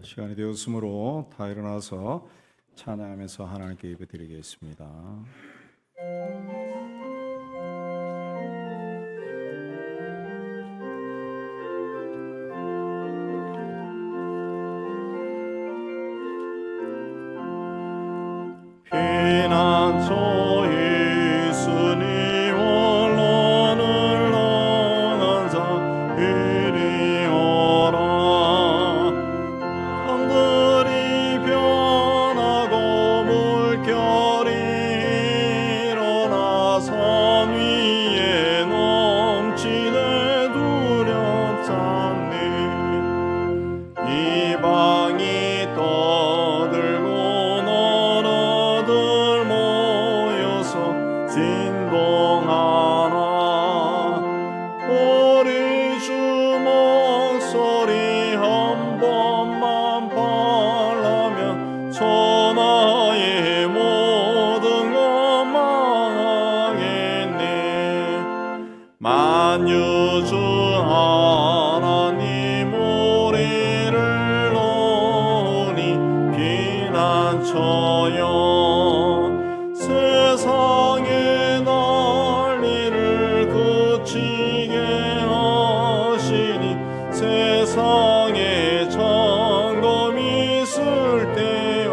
시간이 되었으므로 다 일어나서 찬양하면서 하나님께 예배드리겠습니다. 피난처에 있으니 원론을 당한 자 이리 오라. 강들이 변하고 물결이 일어나 산 위에 넘치네 두렵잖니. 이방이 떠들고 진동하나. 우리 주 목소리 한 번만 parla면 천하의 모든 것 망하겠네. 만유주 하나님 우리를 놓으니 피난처여. 세상의 난리를 그치게 하시니 세상에 점검이 쓸데없네.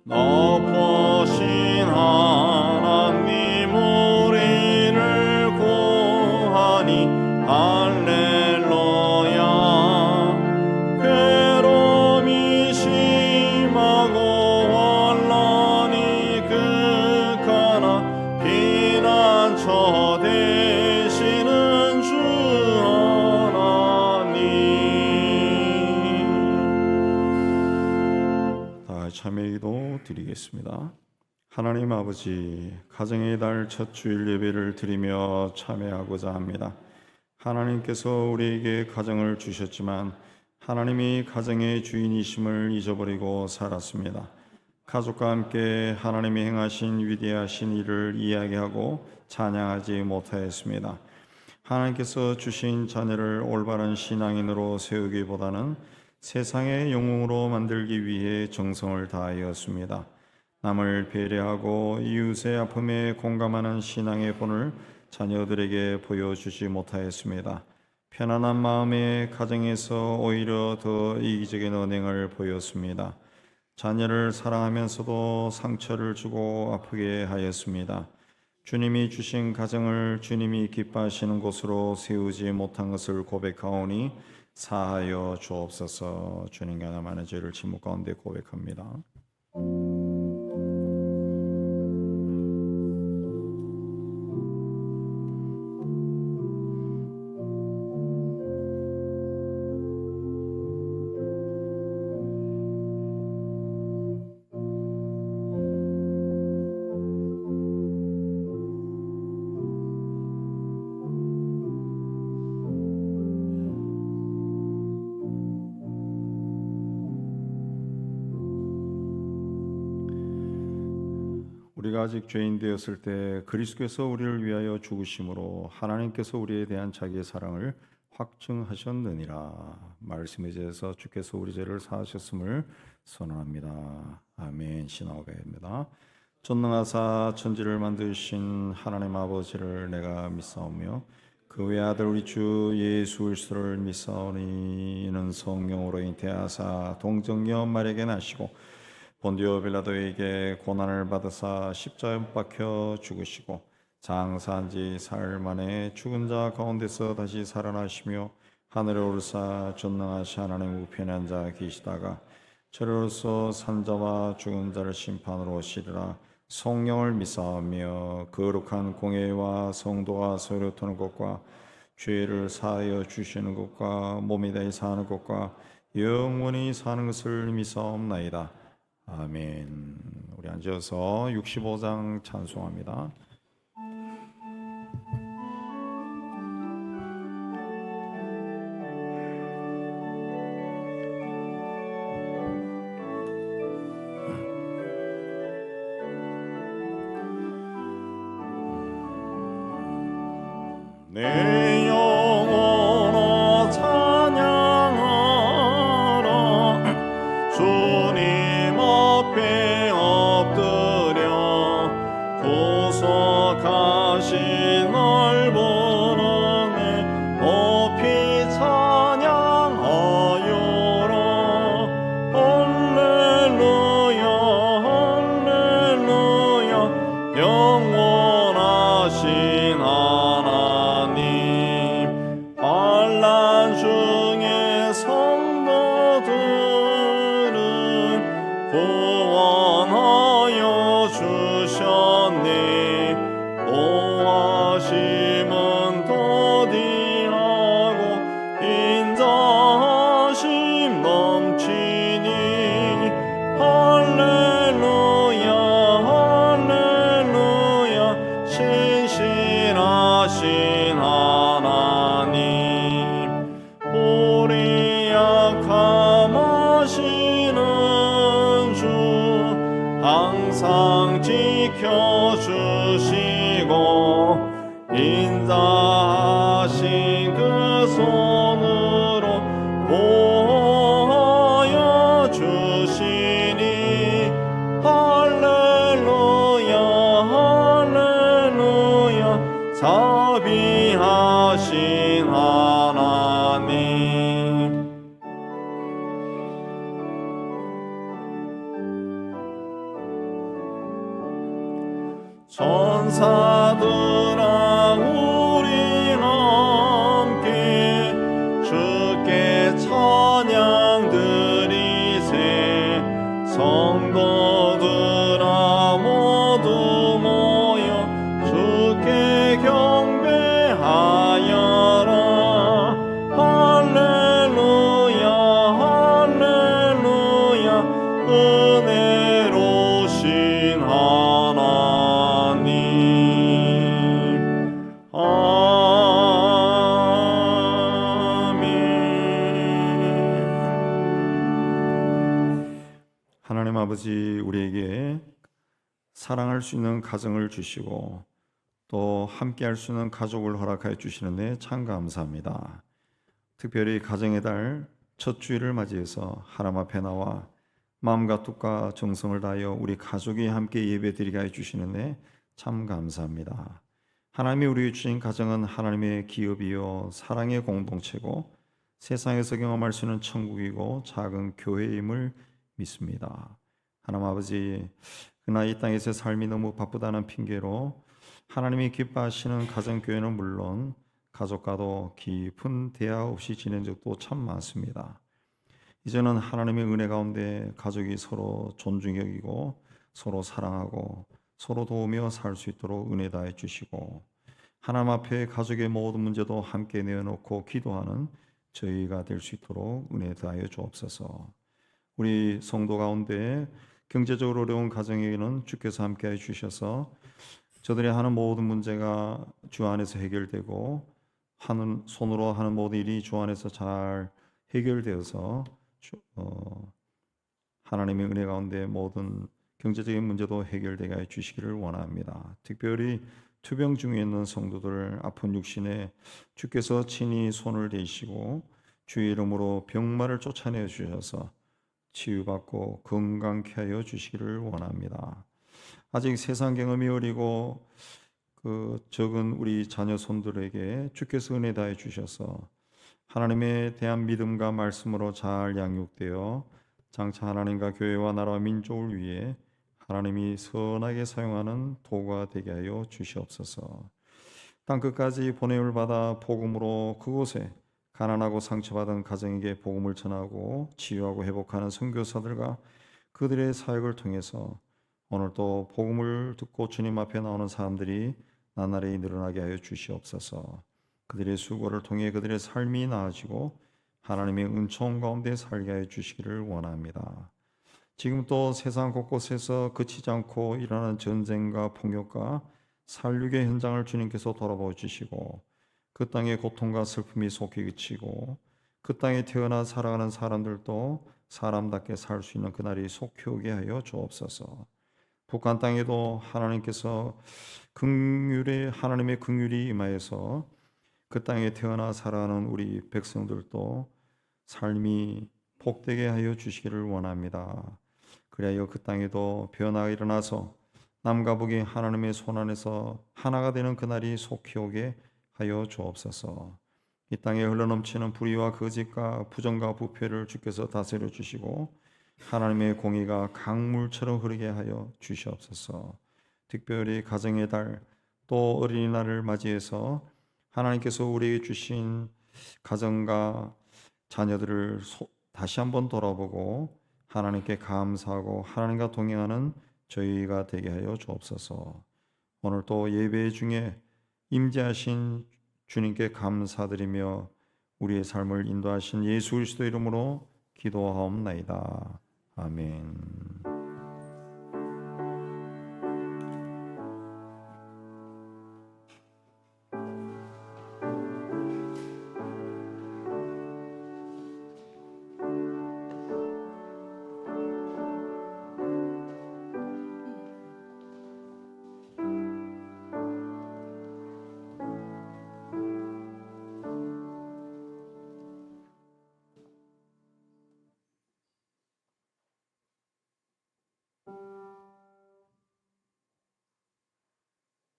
높으신 하나님 우리를 구하니 할렐루야. 괴로움이 심하고 환난이 극하나 피난처 되시는 주 하나님. 다 참회기도 드리겠습니다. 하나님 아버지, 가정의 달 첫 주일 예배를 드리며 참회하고자 합니다. 하나님께서 우리에게 가정을 주셨지만 하나님이 가정의 주인이심을 잊어버리고 살았습니다. 가족과 함께 하나님이 행하신 위대하신 일을 이야기하고 찬양하지 못하였습니다. 하나님께서 주신 자녀를 올바른 신앙인으로 세우기보다는 세상의 영웅으로 만들기 위해 정성을 다하였습니다. 남을 배려하고 이웃의 아픔에 공감하는 신앙의 본을 자녀들에게 보여주지 못하였습니다. 편안한 마음에 가정에서 오히려 더 이기적인 언행을 보였습니다. 자녀를 사랑하면서도 상처를 주고 아프게 하였습니다. 주님이 주신 가정을 주님이 기뻐하시는 곳으로 세우지 못한 것을 고백하오니 사하여 주옵소서. 주님과 나만의 죄를 침묵 가운데 고백합니다. 우리가 아직 죄인 되었을 때 그리스도께서 우리를 위하여 죽으심으로 하나님께서 우리에 대한 자기의 사랑을 확증하셨느니라. 말씀에 대해서 주께서 우리 죄를 사하셨음을 선언합니다. 아멘. 신앙고백입니다. 전능하사 천지를 만드신 하나님 아버지를 내가 믿사오며 그 외아들 우리 주 예수 그리스도를 믿사오니 이는 성령으로 잉태하사 동정녀 마리아에게 나시고 본디오 빌라도에게 고난을 받으사 십자가에 못 박혀 죽으시고 장사한 지 사흘 만에 죽은 자 가운데서 다시 살아나시며 하늘에 오르사 전능하신 하나님 우편에 앉아 계시다가 저로서 산 자와 죽은 자를 심판으로 오시리라. 성령을 믿사오며 거룩한 공예와 성도가 서로 것과 죄를 사하여 주시는 것과 몸이 다해 사는 것과 영원히 사는 것을 믿사옵나이다. 아멘. 우리 앉아서 65장 찬송합니다. 내 영혼아 찬양하라. 주님 앞에 엎드려 구속하신 넓은 은혜 높이 찬양하여라. 할렐루야 할렐루야. 영원하신 하나님, 환난 중에 성도들은 구원하여 주셨네. 노하심은 더디하고 인자하심 넘치니. 할렐루야 할렐루야. 신실하신 하나님, 우리 약함 하시는 주 항상 지켜주시고 인자하신 그 손으로 보호하여 주시니. 할렐루야 할렐루야. 자비하신 하나님, 천사들아 우리 함께 주께 찬양 드리세. 성도들아 모두 모여 주께 경배하여라. 할렐루야 할렐루야. 은혜로우신 하나님, 아멘. 하나님 아버지, 우리에게 사랑할 수 있는 가정을 주시고 또 함께 할 수 있는 가족을 허락하여 주시는데 참 감사합니다. 특별히 가정의 달 첫 주일을 맞이해서 하나님 앞에 나와 마음과 뜻과 정성을 다하여 우리 가족이 함께 예배드리게 해 주시는데 참 감사합니다. 하나님이 우리에게 주신 가정은 하나님의 기업이요 사랑의 공동체고 세상에서 경험할 수 있는 천국이고 작은 교회임을 믿습니다. 하나님 아버지, 그러나 이 땅에서의 삶이 너무 바쁘다는 핑계로 하나님이 기뻐하시는 가정교회는 물론 가족과도 깊은 대화 없이 지낸 적도 참 많습니다. 이제는 하나님의 은혜 가운데 가족이 서로 존중 여기고 서로 사랑하고 서로 도우며 살 수 있도록 은혜 다해 주시고 하나님 앞에 가족의 모든 문제도 함께 내어놓고 기도하는 저희가 될 수 있도록 은혜 다하여 주옵소서. 우리 성도 가운데 경제적으로 어려운 가정에게는 주께서 함께해 주셔서 저들이 하는 모든 문제가 주 안에서 해결되고 하는 손으로 하는 모든 일이 주 안에서 잘 해결되어서 하나님의 은혜 가운데 모든 경제적인 문제도 해결되게 해 주시기를 원합니다. 특별히 투병 중에 있는 성도들 아픈 육신에 주께서 친히 손을 대시고 주의 이름으로 병마를 쫓아내 주셔서 치유받고 건강케 하여 주시기를 원합니다. 아직 세상 경험이 어리고 적은 우리 자녀 손들에게 주께서 은혜 다해 주셔서 하나님에 대한 믿음과 말씀으로 잘 양육되어 장차 하나님과 교회와 나라와 민족을 위해 하나님이 선하게 사용하는 도구가 되게 하여 주시옵소서. 땅 끝까지 보냄을 받아 복음으로 그곳에 가난하고 상처받은 가정에게 복음을 전하고 치유하고 회복하는 선교사들과 그들의 사역을 통해서 오늘도 복음을 듣고 주님 앞에 나오는 사람들이 나날이 늘어나게 하여 주시옵소서. 그들의 수고를 통해 그들의 삶이 나아지고 하나님의 은총 가운데 살게 하여 주시기를 원합니다. 지금 또 세상 곳곳에서 그치지 않고 일어나는 전쟁과 폭력과 살육의 현장을 주님께서 돌아보아 주시고 그 땅의 고통과 슬픔이 속히 그치고 그 땅에 태어나 살아가는 사람들도 사람답게 살 수 있는 그날이 속히 오게 하여 주옵소서. 북한 땅에도 하나님께서 하나님의 긍휼이 임하여서 그 땅에 태어나 살아가는 우리 백성들도 삶이 복되게 하여 주시기를 원합니다. 그리하여 그 땅에도 변화가 일어나서 남과 북이 하나님의 손 안에서 하나가 되는 그날이 속히 오게 하여 주옵소서. 이 땅에 흘러넘치는 불의와 거짓과 부정과 부패를 주께서 다스려 주시고 하나님의 공의가 강물처럼 흐르게 하여 주시옵소서. 특별히 가정의 달 또 어린이날을 맞이해서 하나님께서 우리에게 주신 가정과 자녀들을 다시 한번 돌아보고 하나님께 감사하고 하나님과 동행하는 저희가 되게 하여 주옵소서. 오늘 또 예배 중에 임재하신 주님께 감사드리며 우리의 삶을 인도하신 예수 그리스도 이름으로 기도하옵나이다. 아멘.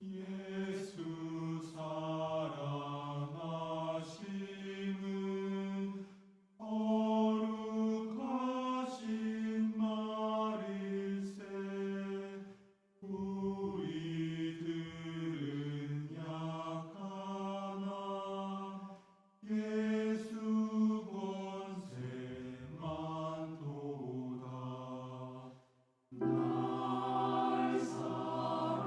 예수 사랑하심은 거룩하신 말일세. 우리들은 약하나 예수 권세만 도다. 날 사랑하시는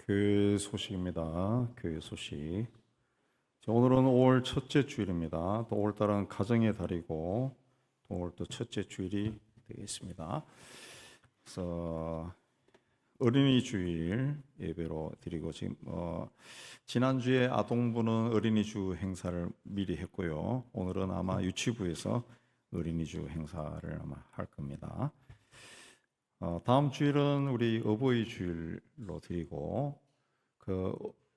교회 소식입니다. 교회 소식. 자, 오늘은 5월 첫째 주일입니다. 또 5월 달은 가정의 달이고 또 오늘 또 첫째 주일이 되겠습니다. 그래서 어린이 주일 예배로 드리고 지금 지난주에 아동부는 어린이주 행사를 미리 했고요. 오늘은 아마 유치부에서 어린이주 행사를 아마 할 겁니다. 다음 주일은 우리 어버이 주일로 드리고 그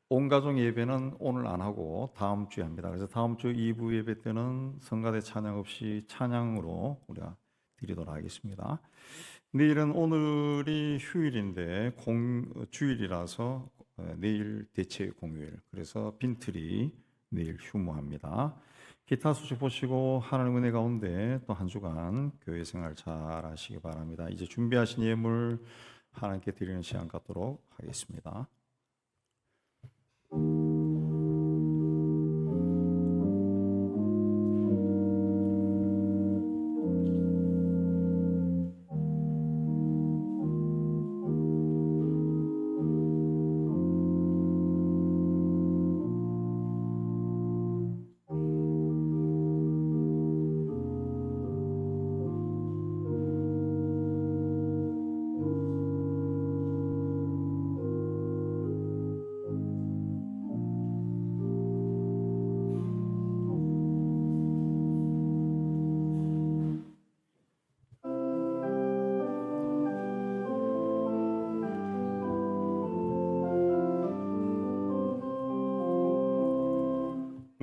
온 가족 예배는 오늘 안 하고 다음 주에 합니다. 그래서 다음 주 2부 예배 때는 성가대 찬양 없이 찬양으로 우리가 드리도록 하겠습니다. 내일은 오늘이 휴일인데 주일이라서 내일 대체 공휴일. 그래서 빈틀이 내일 휴무합니다. 기타 소식 보시고 하나님 은혜 가운데 또 한 주간 교회 생활 잘 하시기 바랍니다. 이제 준비하신 예물 하나님께 드리는 시간 갖도록 하겠습니다.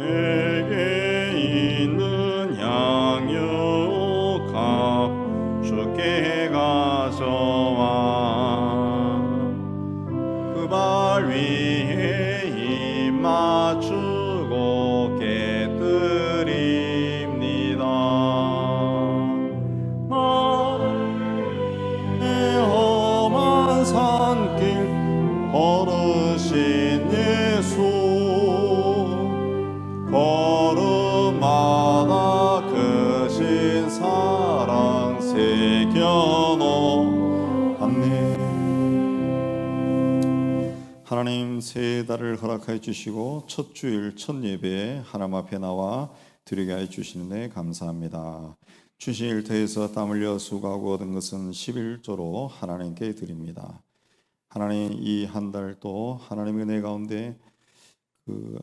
내게 있는 양육하 주께 가져와 그 발 위에 입 맞추고 깨뜨립니다. 나의 험한 산길 걸으신 예수 걸음마다 크신 사랑 새겨놓았네. 하나님 새 달을 허락하여 주시고 첫 주일 첫 예배에 하나님 앞에 나와 드리게 하여 주시는데 감사합니다. 주신 일터에서 땀 흘려 수고하고 얻은 것은 11조로 하나님께 드립니다. 하나님 이 한 달도 하나님의 은혜 가운데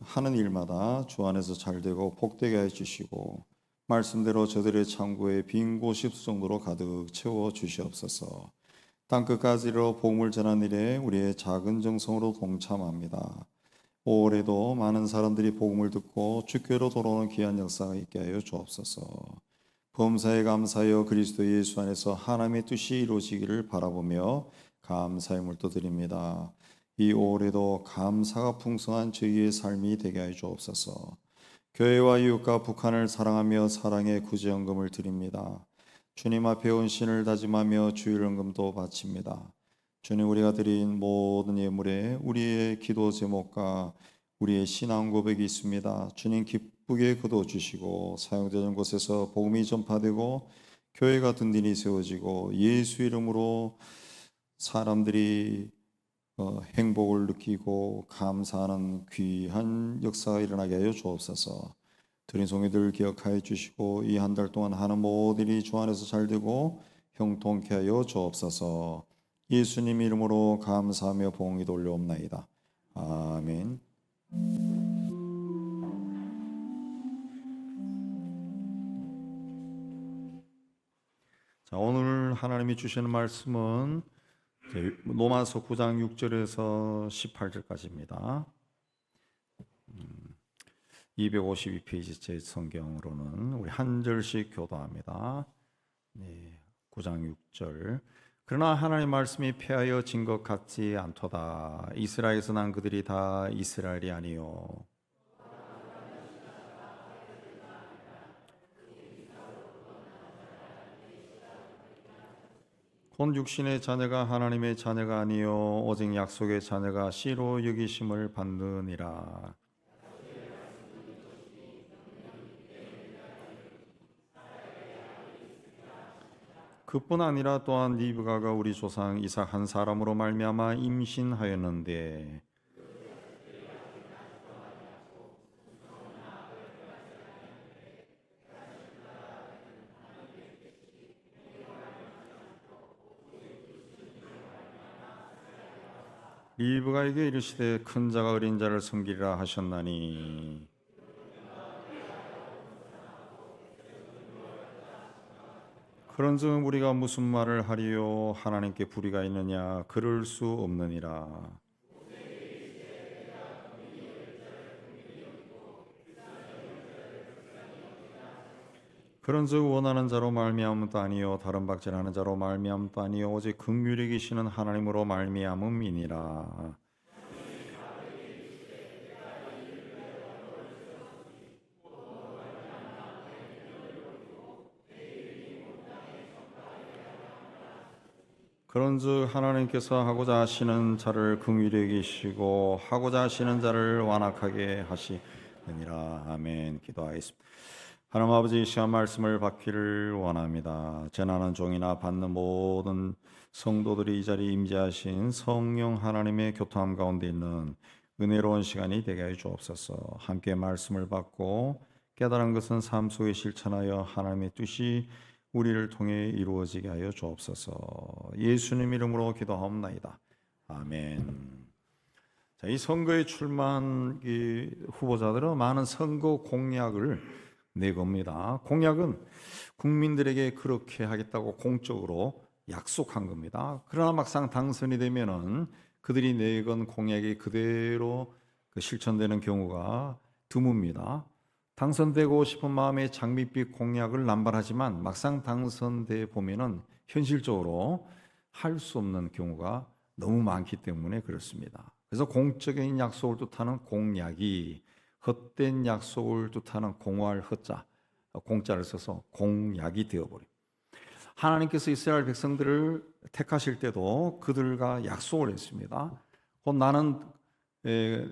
하는 일마다 주 안에서 잘 되고 복되게 해주시고 말씀대로 저들의 창고에 빈 곳이 없을 정도로 가득 채워 주시옵소서. 땅끝까지로 복음을 전하는 일에 우리의 작은 정성으로 동참합니다. 올해도 많은 사람들이 복음을 듣고 주께로 돌아오는 귀한 역사가 있게 하여 주옵소서. 범사에 감사하여 그리스도 예수 안에서 하나님의 뜻이 이루어지기를 바라보며 감사의 물도 드립니다. 이 올해도 감사가 풍성한 저희의 삶이 되게 하여 주옵소서. 교회와 이웃과 북한을 사랑하며 사랑의 구제연금을 드립니다. 주님 앞에 헌신을 다짐하며 주일연금도 바칩니다. 주님 우리가 드린 모든 예물에 우리의 기도 제목과 우리의 신앙 고백이 있습니다. 주님 기쁘게 거둬주시고 사용되는 곳에서 복음이 전파되고 교회가 든든히 세워지고 예수 이름으로 사람들이 행복을 느끼고 감사하는 귀한 역사가 일어나게 하여 주옵소서. 드린 송이들 기억하여 주시고 이 한 달 동안 하는 모든 일이 주 안에서 잘 되고 형통케 하여 주옵소서. 예수님 이름으로 감사하며 봉이 돌려옵나이다. 아멘. 자, 오늘 하나님이 주시는 말씀은 로마서 9장 6절에서 18절까지입니다. 252페이지 제 성경으로는 우리 한 절씩 교도합니다. 9장 6절. 그러나 하나님 말씀이 패하여 진 것 같지 않도다. 이스라엘에서 난 그들이 다 이스라엘이 아니요 곧 육신의 자녀가 하나님의 자녀가 아니요 오직 약속의 자녀가 씨로 여기심을 받느니라. 그뿐 아니라 또한 리브가가 우리 조상 이삭 한 사람으로 말미암아 임신하였는데 리브가에게 이르시되 큰 자가 어린 자를 섬기리라 하셨나니 그런즉 우리가 무슨 말을 하리요 하나님께 불의가 있느냐 그럴 수 없느니라. 그런즉 원하는 자로 말미암음도 아니요 다른 박질하는 자로 말미암음도 아니요 오직 긍휼히 계시는 하나님으로 말미암음이니라. 그런즉 하나님께서 하고자 하시는 자를 긍휼히 여기시고 하고자 하시는 자를 완악하게 하시느니라. 아멘. 기도하겠습니다. 하나님 아버지, 이 시간 말씀을 받기를 원합니다. 재난한 종이나 받는 모든 성도들이 이 자리에 임재하신 성령 하나님의 교통함 가운데 있는 은혜로운 시간이 되게 하여 주옵소서. 함께 말씀을 받고 깨달은 것은 삶 속에 실천하여 하나님의 뜻이 우리를 통해 이루어지게 하여 주옵소서. 예수님 이름으로 기도하옵나이다. 아멘. 자, 이 선거에 출마한 이 후보자들은 많은 선거 공약을 내겁니다. 공약은 국민들에게 그렇게 하겠다고 공적으로 약속한 겁니다. 그러나 막상 당선이 되면은 그들이 내건 공약이 그대로 실천되는 경우가 드뭅니다. 당선되고 싶은 마음에 장밋빛 공약을 남발하지만 막상 당선돼 보면은 현실적으로 할 수 없는 경우가 너무 많기 때문에 그렇습니다. 그래서 공적인 약속을 뜻하는 공약이 헛된 약속을 뜻하는 공할 헛자, 공자를 써서 공약이 되어버립니다. 하나님께서 이스라엘 백성들을 택하실 때도 그들과 약속을 했습니다. 곧 나는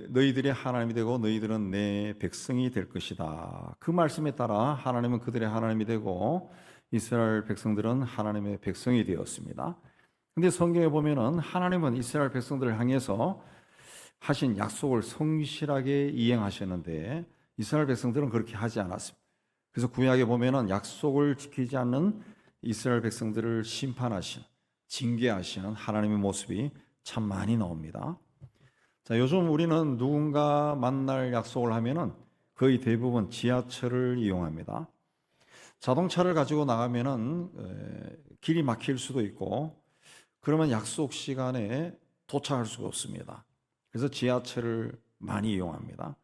너희들의 하나님이 되고 너희들은 내 백성이 될 것이다. 그 말씀에 따라 하나님은 그들의 하나님이 되고 이스라엘 백성들은 하나님의 백성이 되었습니다. 근데 성경에 보면은 하나님은 이스라엘 백성들을 향해서 하신 약속을 성실하게 이행하셨는데 이스라엘 백성들은 그렇게 하지 않았습니다. 그래서 구약에 보면은 약속을 지키지 않는 이스라엘 백성들을 심판하시는, 징계하시는 하나님의 모습이 참 많이 나옵니다. 자, 요즘 우리는 누군가 만날 약속을 하면은 거의 대부분 지하철을 이용합니다. 자동차를 가지고 나가면은 길이 막힐 수도 있고 그러면 약속 시간에 도착할 수가 없습니다. 그래서 지하철을 많이 이용합니다.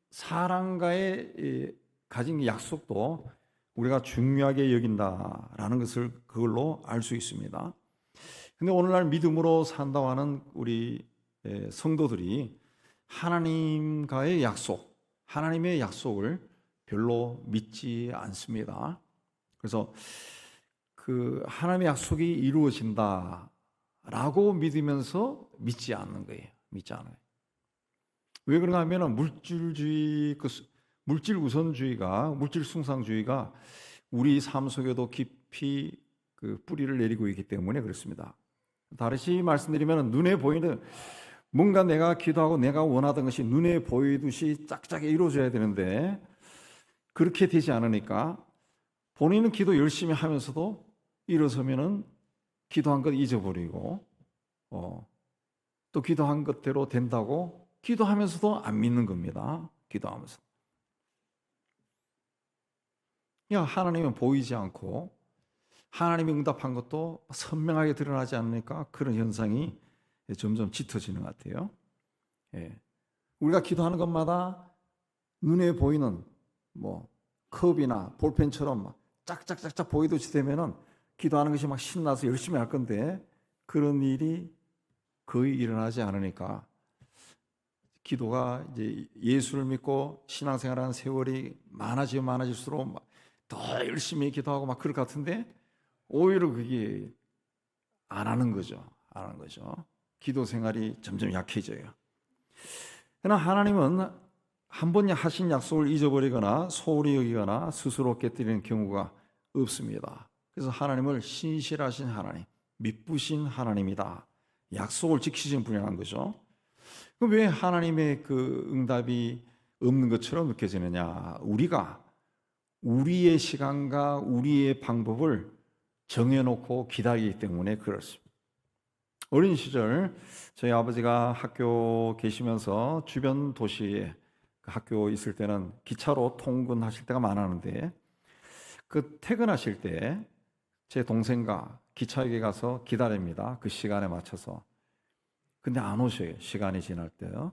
사람과의 가진 약속도 우리가 중요하게 여긴다라는 것을 그걸로 알 수 있습니다. 근데 오늘날 믿음으로 산다고 하는 우리 성도들이 하나님과의 약속, 하나님의 약속을 별로 믿지 않습니다. 그래서 그 하나님의 약속이 이루어진다라고 믿으면서 믿지 않는 거예요. 믿지 않아요. 왜 그런가 하면 물질 우선주의가, 물질 숭상주의가 우리 삶 속에도 깊이 그 뿌리를 내리고 있기 때문에 그렇습니다. 다시 말씀드리면 눈에 보이는 뭔가 내가 기도하고 내가 원하던 것이 눈에 보이듯이 짝짝이 이루어져야 되는데 그렇게 되지 않으니까 본인은 기도 열심히 하면서도 일어서면은 기도한 것 잊어버리고 또 기도한 것대로 된다고 기도하면서도 안 믿는 겁니다. 기도하면서. 하나님은 보이지 않고 하나님이 응답한 것도 선명하게 드러나지 않으니까 그런 현상이 점점 짙어지는 것 같아요. 우리가 기도하는 것마다 눈에 보이는 컵이나 볼펜처럼 막 짝짝짝짝 보이듯이 되면은 기도하는 것이 막 신나서 열심히 할 건데 그런 일이 거의 일어나지 않으니까 기도가 이제 예수를 믿고 신앙생활하는 세월이 많아질수록 더 열심히 기도하고 막 그럴 것 같은데 오히려 그게 안 하는 거죠. 안 하는 거죠. 기도 생활이 점점 약해져요. 그러나 하나님은 한 번 하신 약속을 잊어버리거나 소홀히 여기거나 스스로 깨뜨리는 경우가 없습니다. 그래서 하나님을 신실하신 하나님, 믿부신 하나님이다. 약속을 지키신 분이라는 거죠. 그럼 왜 하나님의 그 응답이 없는 것처럼 느껴지느냐? 우리가 우리의 시간과 우리의 방법을 정해놓고 기다리기 때문에 그렇습니다. 어린 시절 저희 아버지가 학교 계시면서 주변 도시에 학교 있을 때는 기차로 통근하실 때가 많았는데 그 퇴근하실 때 제 동생과 기차역에 가서 기다립니다. 그 시간에 맞춰서. 근데 안 오셔요. 시간이 지날 때요.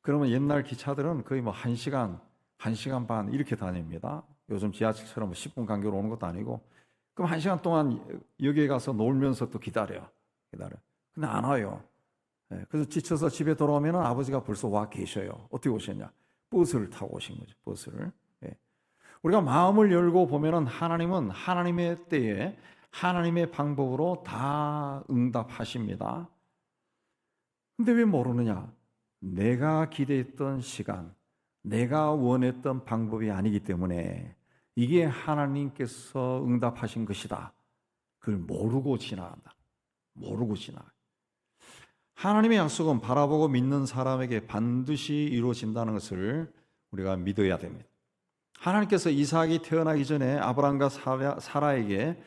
그러면 옛날 기차들은 거의 뭐 1시간, 1시간 반 이렇게 다닙니다. 요즘 지하철처럼 뭐 10분 간격으로 오는 것도 아니고. 그럼 1시간 동안 역에 가서 놀면서 또 기다려. 근데 안 와요. 그래서 지쳐서 집에 돌아오면 아버지가 벌써 와 계셔요. 어떻게 오셨냐? 버스를 타고 오신 거죠. 버스를. 우리가 마음을 열고 보면은 하나님은 하나님의 때에 하나님의 방법으로 다 응답하십니다. 근데 왜 모르느냐? 내가 기대했던 시간, 내가 원했던 방법이 아니기 때문에 이게 하나님께서 응답하신 것이다. 그걸 모르고 지나간다. 모르고 지나가. 하나님의 약속은 바라보고 믿는 사람에게 반드시 이루어진다는 것을 우리가 믿어야 됩니다. 하나님께서 이삭이 태어나기 전에 아브라함과 사라에게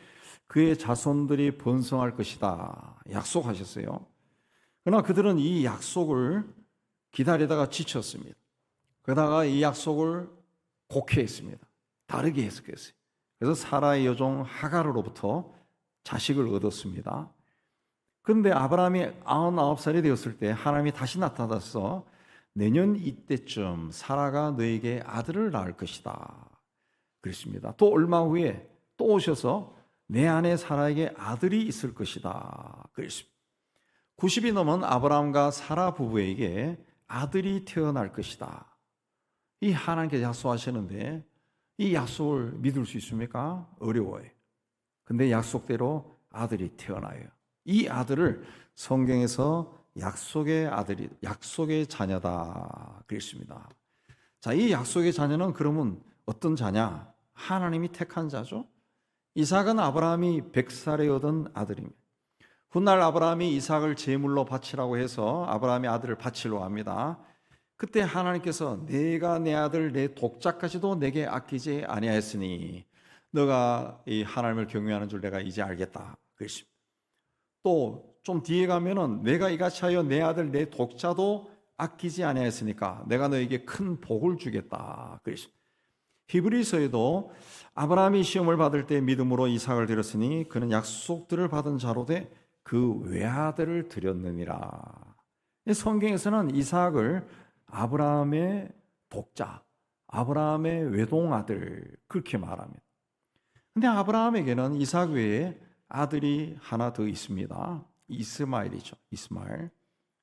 그의 자손들이 번성할 것이다 약속하셨어요. 그러나 그들은 이 약속을 기다리다가 지쳤습니다. 그러다가 이 약속을 곡해했습니다. 다르게 해석했어요. 그래서 사라의 여종 하가르로부터 자식을 얻었습니다. 그런데 아브라함이 99살이 되었을 때 하나님이 다시 나타나서 내년 이때쯤 사라가 너에게 아들을 낳을 것이다 그랬습니다. 또 얼마 후에 또 오셔서 내 아내 사라에게 아들이 있을 것이다 그랬습니다. 90이 넘은 아브라함과 사라 부부에게 아들이 태어날 것이다. 이 하나님께서 약속하시는데 이 약속을 믿을 수 있습니까? 어려워요. 근데 약속대로 아들이 태어나요. 이 아들을 성경에서 약속의 아들이, 약속의 자녀다 그랬습니다. 자, 이 약속의 자녀는 그러면 어떤 자냐? 하나님이 택한 자죠. 이삭은 아브라함이 100살에 얻은 아들입니다. 훗날 아브라함이 이삭을 제물로 바치라고 해서 아브라함이 아들을 바치려 합니다. 그때 하나님께서 내가 내 아들 내 독자까지도 내게 아끼지 아니하였으니 너가 이 하나님을 경외하는 줄 내가 이제 알겠다 그랬습니다. 또 좀 뒤에 가면은 내가 이같이 하여 내 아들 내 독자도 아끼지 아니하였으니까 내가 너에게 큰 복을 주겠다 그랬습니다. 히브리서에도 아브라함이 시험을 받을 때 믿음으로 이삭을 드렸으니 그는 약속들을 받은 자로 돼 그 외아들을 드렸느니라. 성경에서는 이삭을 아브라함의 독자, 아브라함의 외동아들 그렇게 말합니다. 근데 아브라함에게는 이삭 외에 아들이 하나 더 있습니다. 이스마엘이죠. 이스마엘.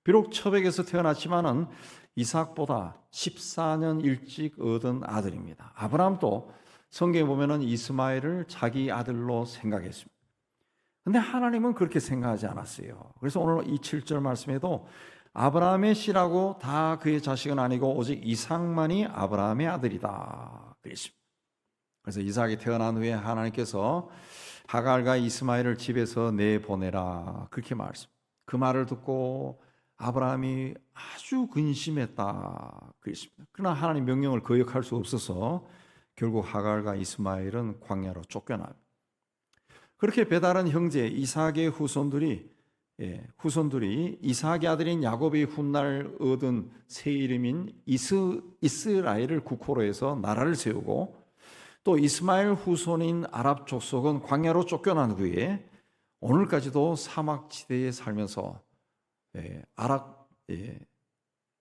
비록 처백에서 태어났지만은 이삭보다 14년 일찍 얻은 아들입니다. 아브라함도 성경에 보면은 이스마엘을 자기 아들로 생각했습니다. 근데 하나님은 그렇게 생각하지 않았어요. 그래서 오늘 이 7절 말씀에도 아브라함의 씨라고 다 그의 자식은 아니고 오직 이삭만이 아브라함의 아들이다 그랬습니다. 그래서 이삭이 태어난 후에 하나님께서 하갈과 이스마엘을 집에서 내보내라 그렇게 말했습니다. 그 말을 듣고 아브라함이 아주 근심했다 그랬습니다. 그러나 하나님 명령을 거역할 수 없어서 결국 하갈과 이스마엘은 광야로 쫓겨납니다. 그렇게 배다른 형제 이삭의 후손들이 이삭의 아들인 야곱이 훗날 얻은 새 이름인 이스라엘을 국호로 해서 나라를 세우고 또 이스마엘 후손인 아랍 족속은 광야로 쫓겨난 후에 오늘까지도 사막지대에 살면서 아랍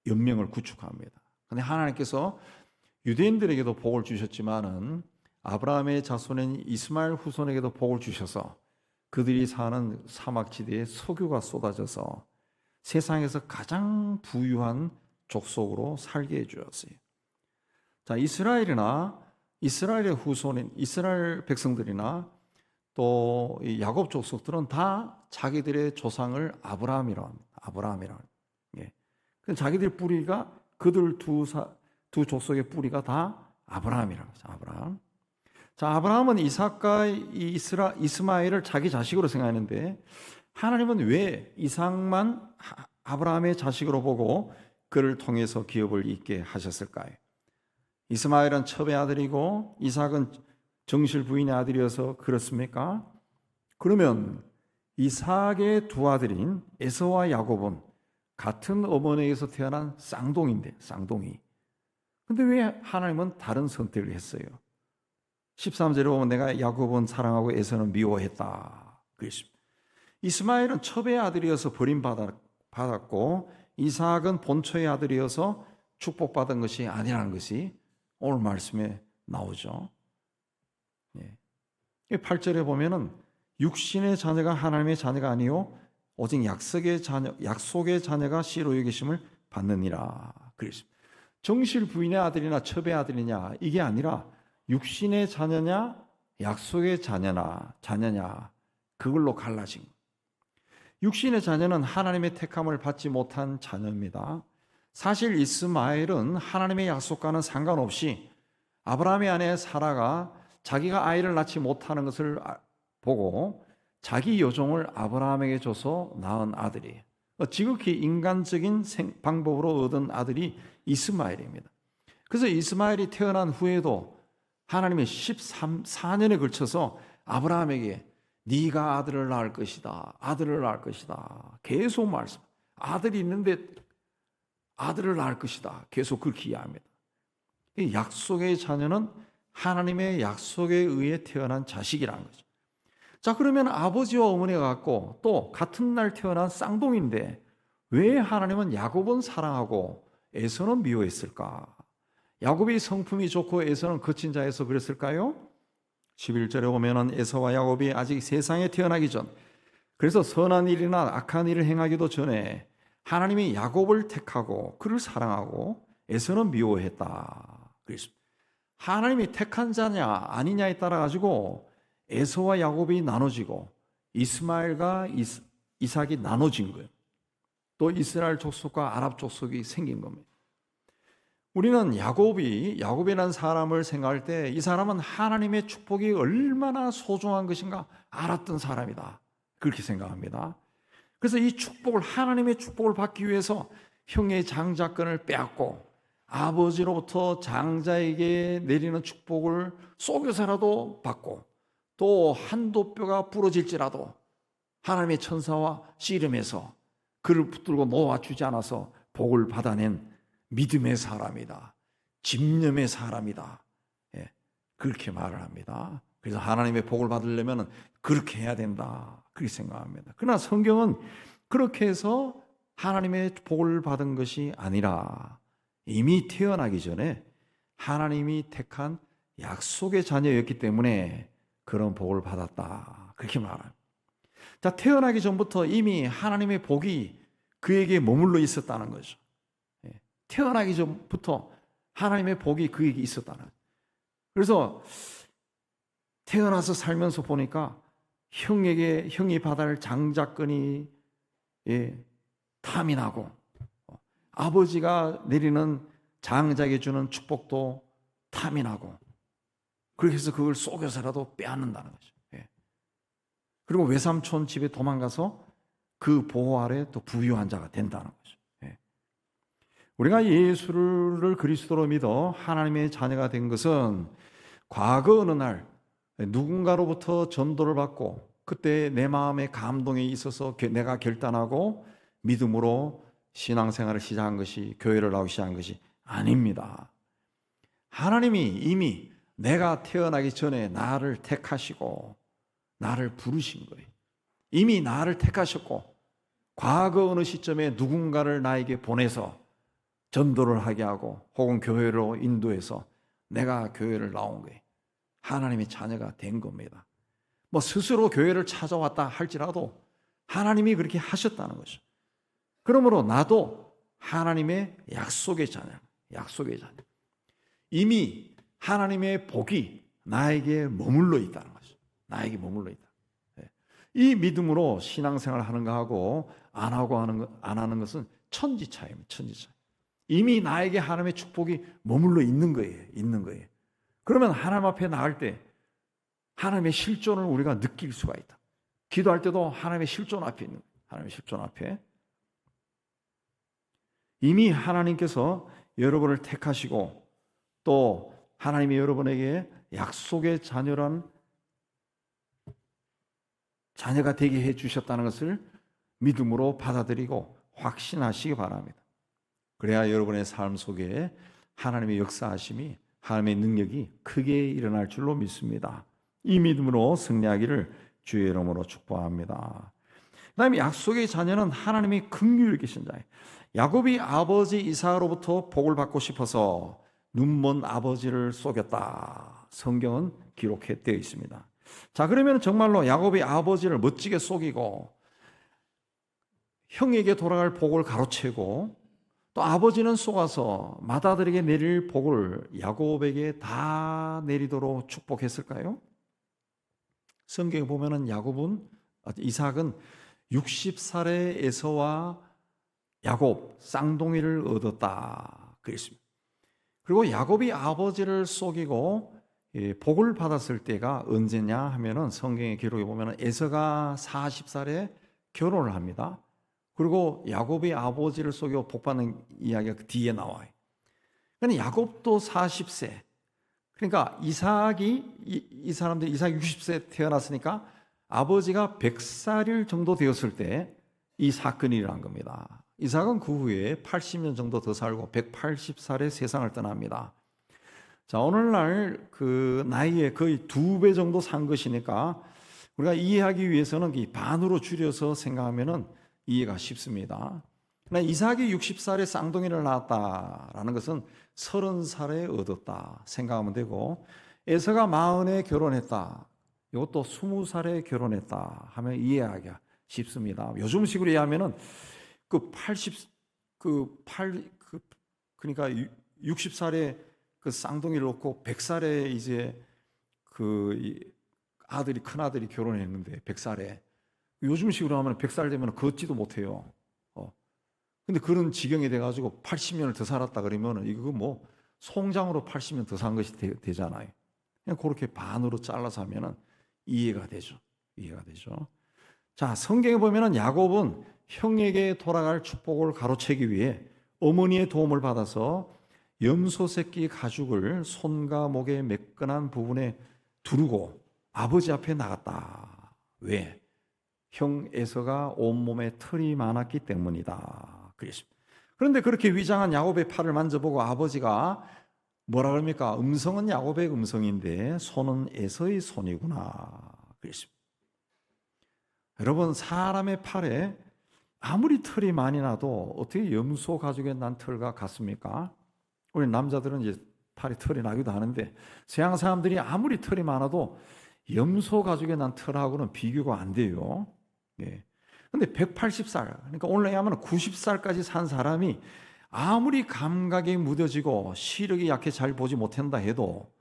연명을 구축합니다. 그런데 하나님께서 유대인들에게도 복을 주셨지만은 아브라함의 자손인 이스마엘 후손에게도 복을 주셔서 그들이 사는 사막지대에 석유가 쏟아져서 세상에서 가장 부유한 족속으로 살게 해주었어요. 자, 이스라엘의 후손인 이스라엘 백성들이나 또 야곱 족속들은 다 자기들의 조상을 아브라함이라고 합니다. 아브라함이라고. 자기들 뿌리가 그들 두 족속의 뿌리가 다 아브라함이라고 하죠. 아브라함. 자, 아브라함은 이삭과 이스마엘을 자기 자식으로 생각하는데 하나님은 왜 이삭만 아브라함의 자식으로 보고 그를 통해서 기업을 잇게 하셨을까요? 이스마엘은 첩의 아들이고 이삭은 정실 부인의 아들이어서 그렇습니까? 그러면 이삭의 두 아들인 에서와 야곱은 같은 어머니에서 태어난 쌍둥이인데, 쌍둥이. 근데 왜 하나님은 다른 선택을 했어요? 13절에 보면 내가 야곱은 사랑하고 에서는 미워했다 그랬습니다. 이스마엘은 첩의 아들이어서 버림받았고 이삭은 본초의 아들이어서 축복받은 것이 아니라는 것이 오늘 말씀에 나오죠. 8절에 보면은 육신의 자녀가 하나님의 자녀가 아니요 오직 약속의 자녀가 씨로 여기심을 받느니라 그랬습니다. 정실 부인의 아들이나 첩의 아들이냐 이게 아니라 육신의 자녀냐 약속의 자녀냐 그걸로 갈라진 거예요. 육신의 자녀는 하나님의 택함을 받지 못한 자녀입니다. 사실 이스마엘은 하나님의 약속과는 상관없이 아브라함의 아내 사라가 자기가 아이를 낳지 못하는 것을 보고 자기 여종을 아브라함에게 줘서 낳은 아들이에요. 지극히 인간적인 방법으로 얻은 아들이 이스마엘입니다. 그래서 이스마엘이 태어난 후에도 하나님이 14년에 걸쳐서 아브라함에게 네가 아들을 낳을 것이다. 아들을 낳을 것이다. 계속 말씀. 아들이 있는데 아들을 낳을 것이다. 계속 그렇게 이야기합니다. 이 약속의 자녀는 하나님의 약속에 의해 태어난 자식이라는 거죠. 자, 그러면 아버지와 어머니가 같고 또 같은 날 태어난 쌍둥이인데 왜 하나님은 야곱은 사랑하고 에서는 미워했을까? 야곱이 성품이 좋고 에서는 거친 자여서 그랬을까요? 11절에 보면은 에서와 야곱이 아직 세상에 태어나기 전, 그래서 선한 일이나 악한 일을 행하기도 전에 하나님이 야곱을 택하고 그를 사랑하고 에서는 미워했다. 그랬습니다. 하나님이 택한 자냐 아니냐에 따라 가지고 에서와 야곱이 나눠지고 이스마엘과 이삭이 나눠진 거예요. 또 이스라엘 족속과 아랍 족속이 생긴 겁니다. 우리는 야곱이라는 사람을 생각할 때 이 사람은 하나님의 축복이 얼마나 소중한 것인가 알았던 사람이다. 그렇게 생각합니다. 그래서 이 축복을, 하나님의 축복을 받기 위해서 형의 장자권을 빼앗고 아버지로부터 장자에게 내리는 축복을 속여서라도 받고 또 한도 뼈가 부러질지라도 하나님의 천사와 씨름해서 그를 붙들고 놓아주지 않아서 복을 받아낸 믿음의 사람이다. 집념의 사람이다. 그렇게 말을 합니다. 그래서 하나님의 복을 받으려면 그렇게 해야 된다. 그렇게 생각합니다. 그러나 성경은 그렇게 해서 하나님의 복을 받은 것이 아니라 이미 태어나기 전에 하나님이 택한 약속의 자녀였기 때문에 그런 복을 받았다. 그렇게 말합니다. 자, 태어나기 전부터 이미 하나님의 복이 그에게 머물러 있었다는 거죠. 태어나기 전부터 하나님의 복이 그에게 있었다는 거죠. 그래서 태어나서 살면서 보니까 형이 받을 장자권이 탐이 나고 아버지가 내리는 장자에게 주는 축복도 탐이 나고 그렇게 해서 그걸 속여서라도 빼앗는다는 거죠. 그리고 외삼촌 집에 도망가서 그 보호 아래 또 부유한 자가 된다는 거죠. 우리가 예수를 그리스도로 믿어 하나님의 자녀가 된 것은 과거 어느 날 누군가로부터 전도를 받고 그때 내 마음에 감동이 있어서 내가 결단하고 믿음으로 신앙생활을 시작한 것이, 교회를 나오기 시작한 것이 아닙니다. 하나님이 이미 내가 태어나기 전에 나를 택하시고 나를 부르신 거예요. 이미 나를 택하셨고 과거 어느 시점에 누군가를 나에게 보내서 전도를 하게 하고 혹은 교회로 인도해서 내가 교회를 나온 거예요. 하나님의 자녀가 된 겁니다. 뭐 스스로 교회를 찾아왔다 할지라도 하나님이 그렇게 하셨다는 거죠. 그러므로 나도 하나님의 약속의 자녀. 이미 하나님의 복이 나에게 머물러 있다는 거죠. 나에게 머물러 있다. 이 믿음으로 신앙생활을 하는 거하고 안 하는 것은 천지차이입니다. 천지차이. 이미 나에게 하나님의 축복이 머물러 있는 거예요. 그러면 하나님 앞에 나갈 때 하나님의 실존을 우리가 느낄 수가 있다. 기도할 때도 하나님의 실존 앞에 있는 거예요. 하나님의 실존 앞에. 이미 하나님께서 여러분을 택하시고 또 하나님이 여러분에게 약속의 자녀가 되게 해주셨다는 것을 믿음으로 받아들이고 확신하시기 바랍니다. 그래야 여러분의 삶 속에 하나님의 역사하심이, 하나님의 능력이 크게 일어날 줄로 믿습니다. 이 믿음으로 승리하기를 주의 이름으로 축복합니다. 그 다음에 약속의 자녀는 하나님이 긍휼히 계신 자예요. 야곱이 아버지 이삭으로부터 복을 받고 싶어서 눈먼 아버지를 속였다. 성경은 기록되어 있습니다. 자, 그러면 정말로 야곱이 아버지를 멋지게 속이고 형에게 돌아갈 복을 가로채고 또 아버지는 속아서 맏아들에게 내릴 복을 야곱에게 다 내리도록 축복했을까요? 성경에 보면은 이삭은 60살의 에서와 야곱 쌍둥이를 얻었다 그랬습니다. 그리고 야곱이 아버지를 속이고 복을 받았을 때가 언제냐 하면은 성경의 기록에 보면은 에서가 40살에 결혼을 합니다. 그리고 야곱이 아버지를 속이고 복 받는 이야기가 그 뒤에 나와요. 그러니까 야곱도 40세. 그러니까 이삭이 60세 태어났으니까 아버지가 100살일 정도 되었을 때 이 사건이 일어난 겁니다. 이삭은 그 후에 80년 정도 더 살고 180살에 세상을 떠납니다. 자, 오늘날 그 나이에 거의 2배 정도 산 것이니까 우리가 이해하기 위해서는 이 반으로 줄여서 생각하면은 이해가 쉽습니다. 그러나 이삭이 60살에 쌍둥이를 낳았다라는 것은 30살에 얻었다 생각하면 되고, 에서가 40에 결혼했다. 이것도 20살에 결혼했다 하면 이해하기가 쉽습니다. 요즘식으로 이해하면은 그러니까 60살에 그 쌍둥이를 놓고 100살에 이제 큰 아들이 결혼했는데 100살에 요즘식으로 하면 100살 되면 걷지도 못해요. 근데 그런 지경이 돼가지고 80년을 더 살았다 그러면 이거 뭐 송장으로 80년 더 산 것이 되잖아요. 그냥 그렇게 반으로 잘라서 하면은 이해가 되죠. 자, 성경에 보면은 야곱은 형에게 돌아갈 축복을 가로채기 위해 어머니의 도움을 받아서 염소 새끼 가죽을 손과 목의 매끈한 부분에 두르고 아버지 앞에 나갔다. 왜? 형 에서가 온몸에 털이 많았기 때문이다. 그랬습니다. 그런데 그렇게 위장한 야곱의 팔을 만져보고 아버지가 뭐라 그럽니까? 음성은 야곱의 음성인데 손은 에서의 손이구나. 그랬습니다. 여러분, 사람의 팔에 아무리 털이 많이 나도 어떻게 염소 가죽에 난 털과 같습니까? 우리 남자들은 이제 팔에 털이 나기도 하는데 서양 사람들이 아무리 털이 많아도 염소 가죽에 난 털하고는 비교가 안 돼요. 예. 근데 180살, 그러니까 오늘 하면 90살까지 산 사람이 아무리 감각이 무뎌지고 시력이 약해 잘 보지 못한다 해도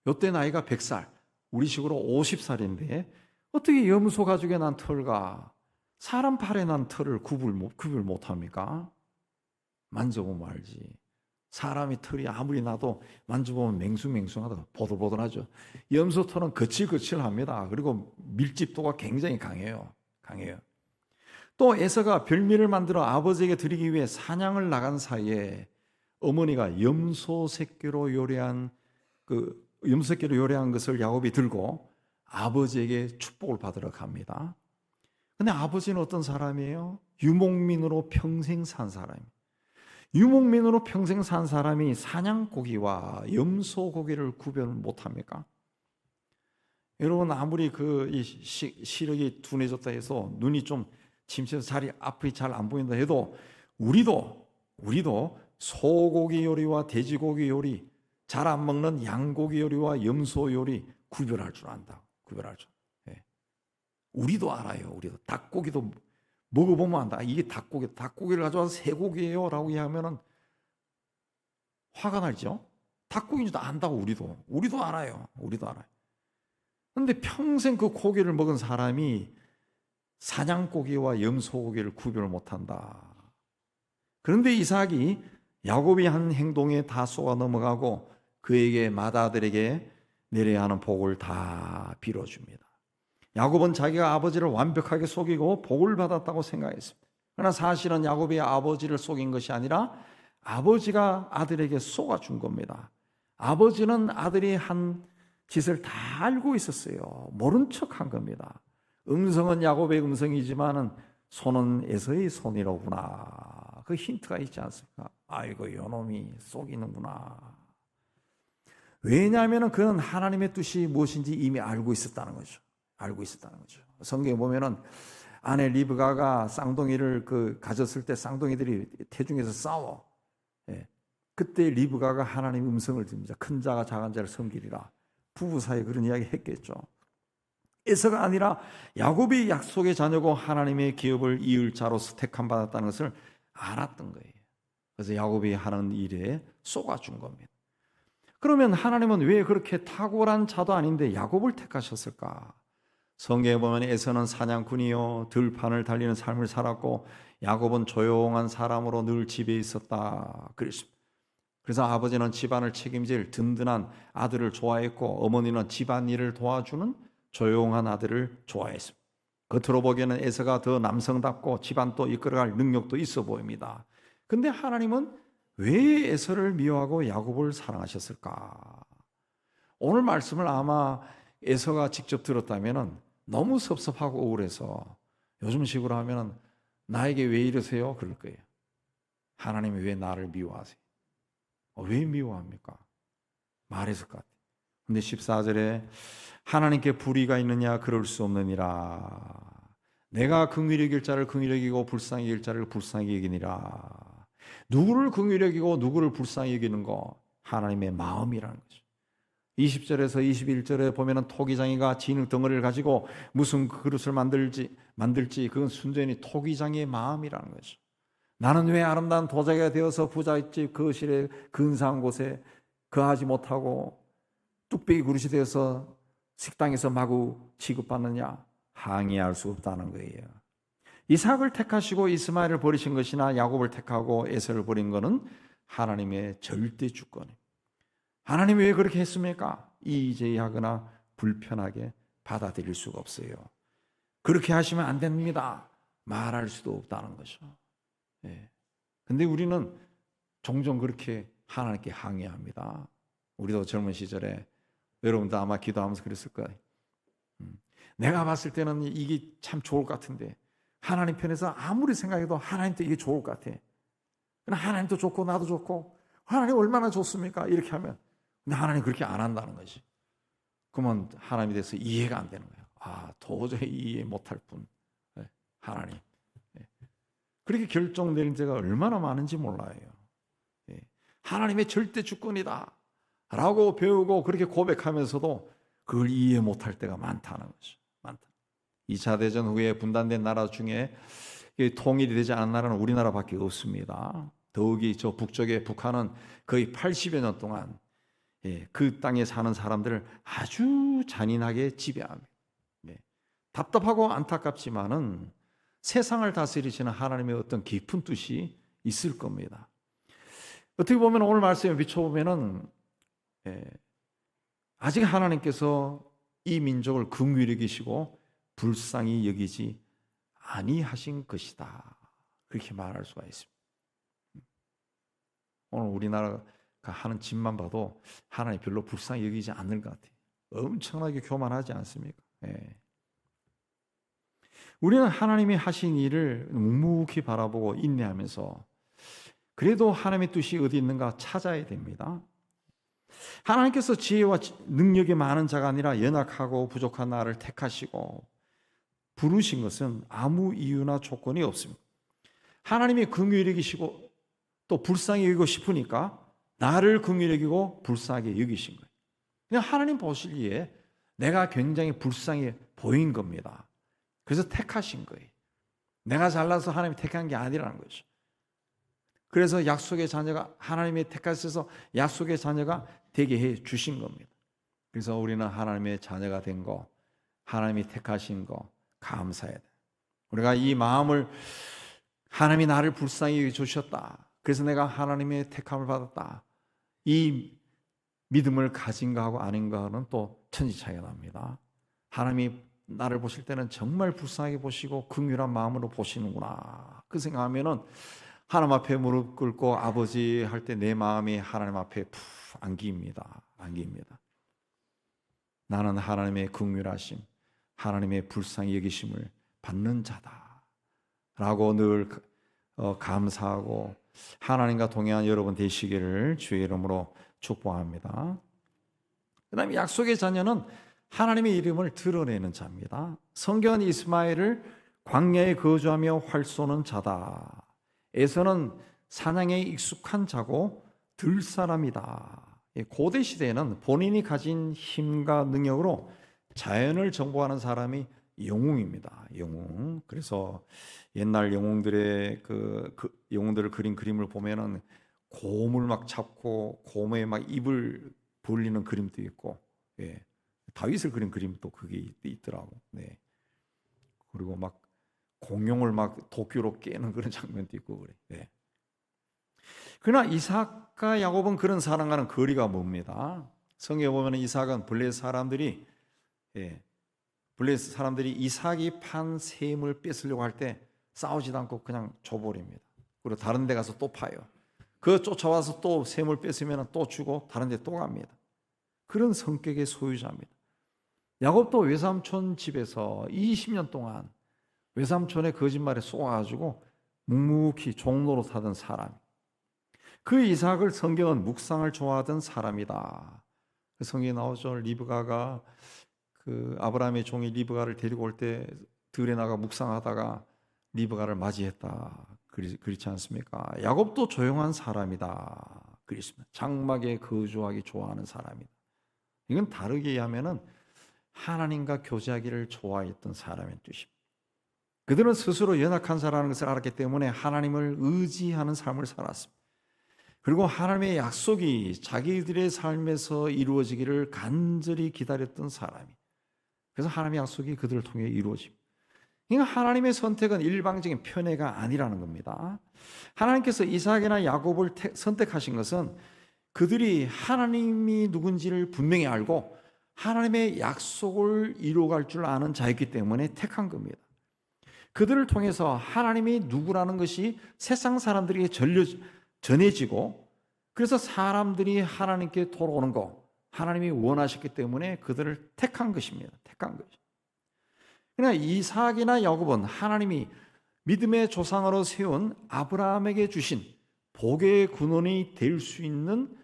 이때 나이가 100살, 우리식으로 50살인데 어떻게 염소 가죽에 난 털과 사람 팔에 난 털을 구별 못합니까? 만져보면 알지. 사람이 털이 아무리 나도 만져보면 맹숭맹숭하다, 보들보들하죠. 염소 털은 거칠거칠합니다. 그리고 밀집도가 굉장히 강해요. 또 에서가 별미를 만들어 아버지에게 드리기 위해 사냥을 나간 사이에 어머니가 염소 새끼로 요리한 것을 야곱이 들고 아버지에게 축복을 받으러 갑니다. 근데 아버지는 어떤 사람이에요? 유목민으로 평생 산 사람입니다. 유목민으로 평생 산 사람이 사냥고기와 염소고기를 구별 못합니까? 여러분, 아무리 시력이 둔해졌다 해서 눈이 좀 침침해서 앞이 잘 안 보인다 해도 우리도 소고기 요리와 돼지고기 요리, 잘 안 먹는 양고기 요리와 염소 요리 구별할 줄 안다. 예. 우리도 알아요. 우리도 닭고기도 먹어보면 안다. 이게 닭고기를 가져와서 새고기예요 라고 이야기하면 화가 날죠. 닭고기인지도 안다고 우리도 알아요. 그런데 평생 그 고기를 먹은 사람이 사냥고기와 염소고기를 구별을 못한다. 그런데 이삭이 야곱이 한 행동에 다 속아 넘어가고 그에게 맏아들에게 내려야 하는 복을 다 빌어줍니다. 야곱은 자기가 아버지를 완벽하게 속이고 복을 받았다고 생각했습니다. 그러나 사실은 야곱이 아버지를 속인 것이 아니라 아버지가 아들에게 속아준 겁니다. 아버지는 아들이 한 짓을 다 알고 있었어요. 모른 척한 겁니다. 음성은 야곱의 음성이지만은 손은 에서의 손이로구나. 그 힌트가 있지 않습니까? 아이고 요놈이 속이는구나. 왜냐하면 그는 하나님의 뜻이 무엇인지 이미 알고 있었다는 거죠. 알고 있었다는 거죠. 성경에 보면은 아내 리브가가 쌍둥이를 가졌을 때 쌍둥이들이 태중에서 싸워. 예. 그때 리브가가 하나님의 음성을 듭니다. 큰 자가 작은 자를 섬기리라. 부부 사이에 그런 이야기 했겠죠. 에서가 아니라 야곱이 약속의 자녀고 하나님의 기업을 이을 자로서 택함 받았다는 것을 알았던 거예요. 그래서 야곱이 하는 일에 쏘아준 겁니다. 그러면 하나님은 왜 그렇게 탁월한 자도 아닌데 야곱을 택하셨을까? 성경에 보면 에서는 사냥꾼이요 들판을 달리는 삶을 살았고 야곱은 조용한 사람으로 늘 집에 있었다 그랬습니다. 그래서 아버지는 집안을 책임질 든든한 아들을 좋아했고 어머니는 집안일을 도와주는 조용한 아들을 좋아했습니다. 겉으로 보기에는 에서가 더 남성답고 집안도 이끌어갈 능력도 있어 보입니다. 근데 하나님은 왜 에서를 미워하고 야곱을 사랑하셨을까? 오늘 말씀을 아마 에서가 직접 들었다면 너무 섭섭하고 우울해서 요즘식으로 하면 나에게 왜 이러세요? 그럴 거예요. 하나님이 왜 나를 미워하세요? 왜 미워합니까? 말했을 것 같아요. 근데 14절에 하나님께 불의가 있느냐 그럴 수 없느니라. 내가 긍휼히 여길 자를 긍휼히 여기고 불쌍히 여길 자를 불쌍히 여기니라. 누구를 긍휼히 여기고 누구를 불쌍히 여기는 거 하나님의 마음이라는 거죠. 20절에서 21절에 보면은 토기장이가 진흙 덩어리를 가지고 무슨 그릇을 만들지 그건 순전히 토기장이의 마음이라는 거죠. 나는 왜 아름다운 도자기가 되어서 부잣집 거실에 근사한 곳에 거하지 못하고 뚝배기 그릇이 되어서 식당에서 마구 취급받느냐? 항의할 수 없다는 거예요. 이삭을 택하시고 이스마엘을 버리신 것이나 야곱을 택하고 에서를 버린 것은 하나님의 절대 주권이에요. 하나님이 왜 그렇게 했습니까? 이의제의하거나 불편하게 받아들일 수가 없어요. 그렇게 하시면 안 됩니다. 말할 수도 없다는 거죠. 근데 우리는 종종 그렇게 하나님께 항의합니다. 우리도 젊은 시절에 여러분도 아마 기도하면서 그랬을 거예요. 내가 봤을 때는 이게 참 좋을 것 같은데 하나님 편에서 아무리 생각해도 하나님도 이게 좋을 것 같아. 하나님도 좋고 나도 좋고 하나님 얼마나 좋습니까? 이렇게 하면 근데 하나님 그렇게 안 한다는 거지. 그러면 하나님에 대해서 이해가 안 되는 거예요. 도저히 이해 못할 뿐. 하나님. 그렇게 결정 내린 데가 얼마나 많은지 몰라요. 하나님의 절대 주권이다 라고 배우고 그렇게 고백하면서도 그걸 이해 못할 때가 많다는 거죠. 2차 대전 후에 분단된 나라 중에 통일이 되지 않은 나라는 우리나라밖에 없습니다. 더욱이 저 북쪽의 북한은 거의 80여 년 동안 그 땅에 사는 사람들을 아주 잔인하게 지배합니다. 답답하고 안타깝지만은 세상을 다스리시는 하나님의 어떤 깊은 뜻이 있을 겁니다. 어떻게 보면 오늘 말씀에 비춰보면은 아직 하나님께서 이 민족을 긍휼히 여기시고 불쌍히 여기지 아니하신 것이다. 그렇게 말할 수가 있습니다. 오늘 우리나라가 하는 짓만 봐도 하나님 별로 불쌍히 여기지 않는 것 같아요. 엄청나게 교만하지 않습니까? 우리는 하나님이 하신 일을 묵묵히 바라보고 인내하면서 그래도 하나님의 뜻이 어디 있는가 찾아야 됩니다. 하나님께서 지혜와 능력이 많은 자가 아니라 연약하고 부족한 나를 택하시고 부르신 것은 아무 이유나 조건이 없습니다. 하나님이 긍휼히 여기시고 또 불쌍히 여기고 싶으니까 나를 긍휼히 여기고 불쌍하게 여기신 거예요. 그냥 하나님 보시기에 내가 굉장히 불쌍해 보인 겁니다. 그래서 택하신 거예요. 내가 잘나서 하나님이 택한 게 아니라는 거죠. 그래서 약속의 자녀가 하나님의 택하셔서 약속의 자녀가 되게 해 주신 겁니다. 그래서 우리는 하나님의 자녀가 된 거, 하나님이 택하신 거 감사해야 돼. 우리가 이 마음을 하나님이 나를 불쌍히 여겨 주셨다. 그래서 내가 하나님의 택함을 받았다. 이 믿음을 가진가 하고 아닌가는 또 천지 차이가 납니다. 하나님이 나를 보실 때는 정말 불쌍하게 보시고 긍휼한 마음으로 보시는구나, 그 생각하면은 하나님 앞에 무릎 꿇고 아버지 할 때 내 마음이 하나님 앞에 푹 안깁니다. 나는 하나님의 긍휼하심, 하나님의 불쌍히 여기심을 받는 자다라고 늘 감사하고 하나님과 동행한 여러분 되시기를 주의 이름으로 축복합니다. 그 다음에 약속의 자녀는 하나님의 이름을 드러내는 자입니다. 성경은 이스마엘을 광야에 거주하며 활 쏘는 자다, 에서는 사냥에 익숙한 자고 들사람이다. 고대 시대에는 본인이 가진 힘과 능력으로 자연을 정복하는 사람이 영웅입니다. 영웅. 그래서 옛날 영웅들의 영웅들을 그린 그림을 보면은 곰을 막 잡고 곰에 막 입을 벌리는 그림도 있고, 예. 다윗을 그린 그림도 그게 있더라고. 네. 그리고 막 공룡을 막 도끼로 깨는 그런 장면도 있고 그래. 네. 그러나 이삭과 야곱은 그런 사람과는 거리가 멉니다. 성경에 보면 이삭은 블레셋 사람들이 이삭이 판 셈을 뺏으려고 할 때 싸우지도 않고 그냥 줘버립니다. 그리고 다른 데 가서 또 파요. 그 쫓아와서 또 셈을 뺏으면 또 주고 다른 데 또 갑니다. 그런 성격의 소유자입니다. 야곱도 외삼촌 집에서 20년 동안 외삼촌의 거짓말에 쏘아가지고 묵묵히 종노릇 하던 사람. 그 이삭을 성경은 묵상을 좋아하던 사람이다. 그 성경에 나오죠. 리브가가 그 아브라함의 종이 리브가를 데리고 올 때 들에 나가 묵상하다가 리브가를 맞이했다. 그렇지 않습니까? 야곱도 조용한 사람이다. 그렇습니다. 장막에 거주하기 좋아하는 사람이다. 이건 다르게 하면은 하나님과 교제하기를 좋아했던 사람의 뜻입니다. 그들은 스스로 연약한 자라는 것을 알았기 때문에 하나님을 의지하는 삶을 살았습니다. 그리고 하나님의 약속이 자기들의 삶에서 이루어지기를 간절히 기다렸던 사람이. 그래서 하나님의 약속이 그들을 통해 이루어집니다. 그러니까 하나님의 선택은 일방적인 편애가 아니라는 겁니다. 하나님께서 이삭이나 야곱을 선택하신 것은 그들이 하나님이 누군지를 분명히 알고 하나님의 약속을 이루어갈 줄 아는 자였기 때문에 택한 겁니다. 그들을 통해서 하나님이 누구라는 것이 세상 사람들에게 전해지고, 그래서 사람들이 하나님께 돌아오는 거 하나님이 원하셨기 때문에 그들을 택한 것입니다. 택한 것이죠. 그러나 이삭이나 야곱은 하나님이 믿음의 조상으로 세운 아브라함에게 주신 복의 근원이 될 수 있는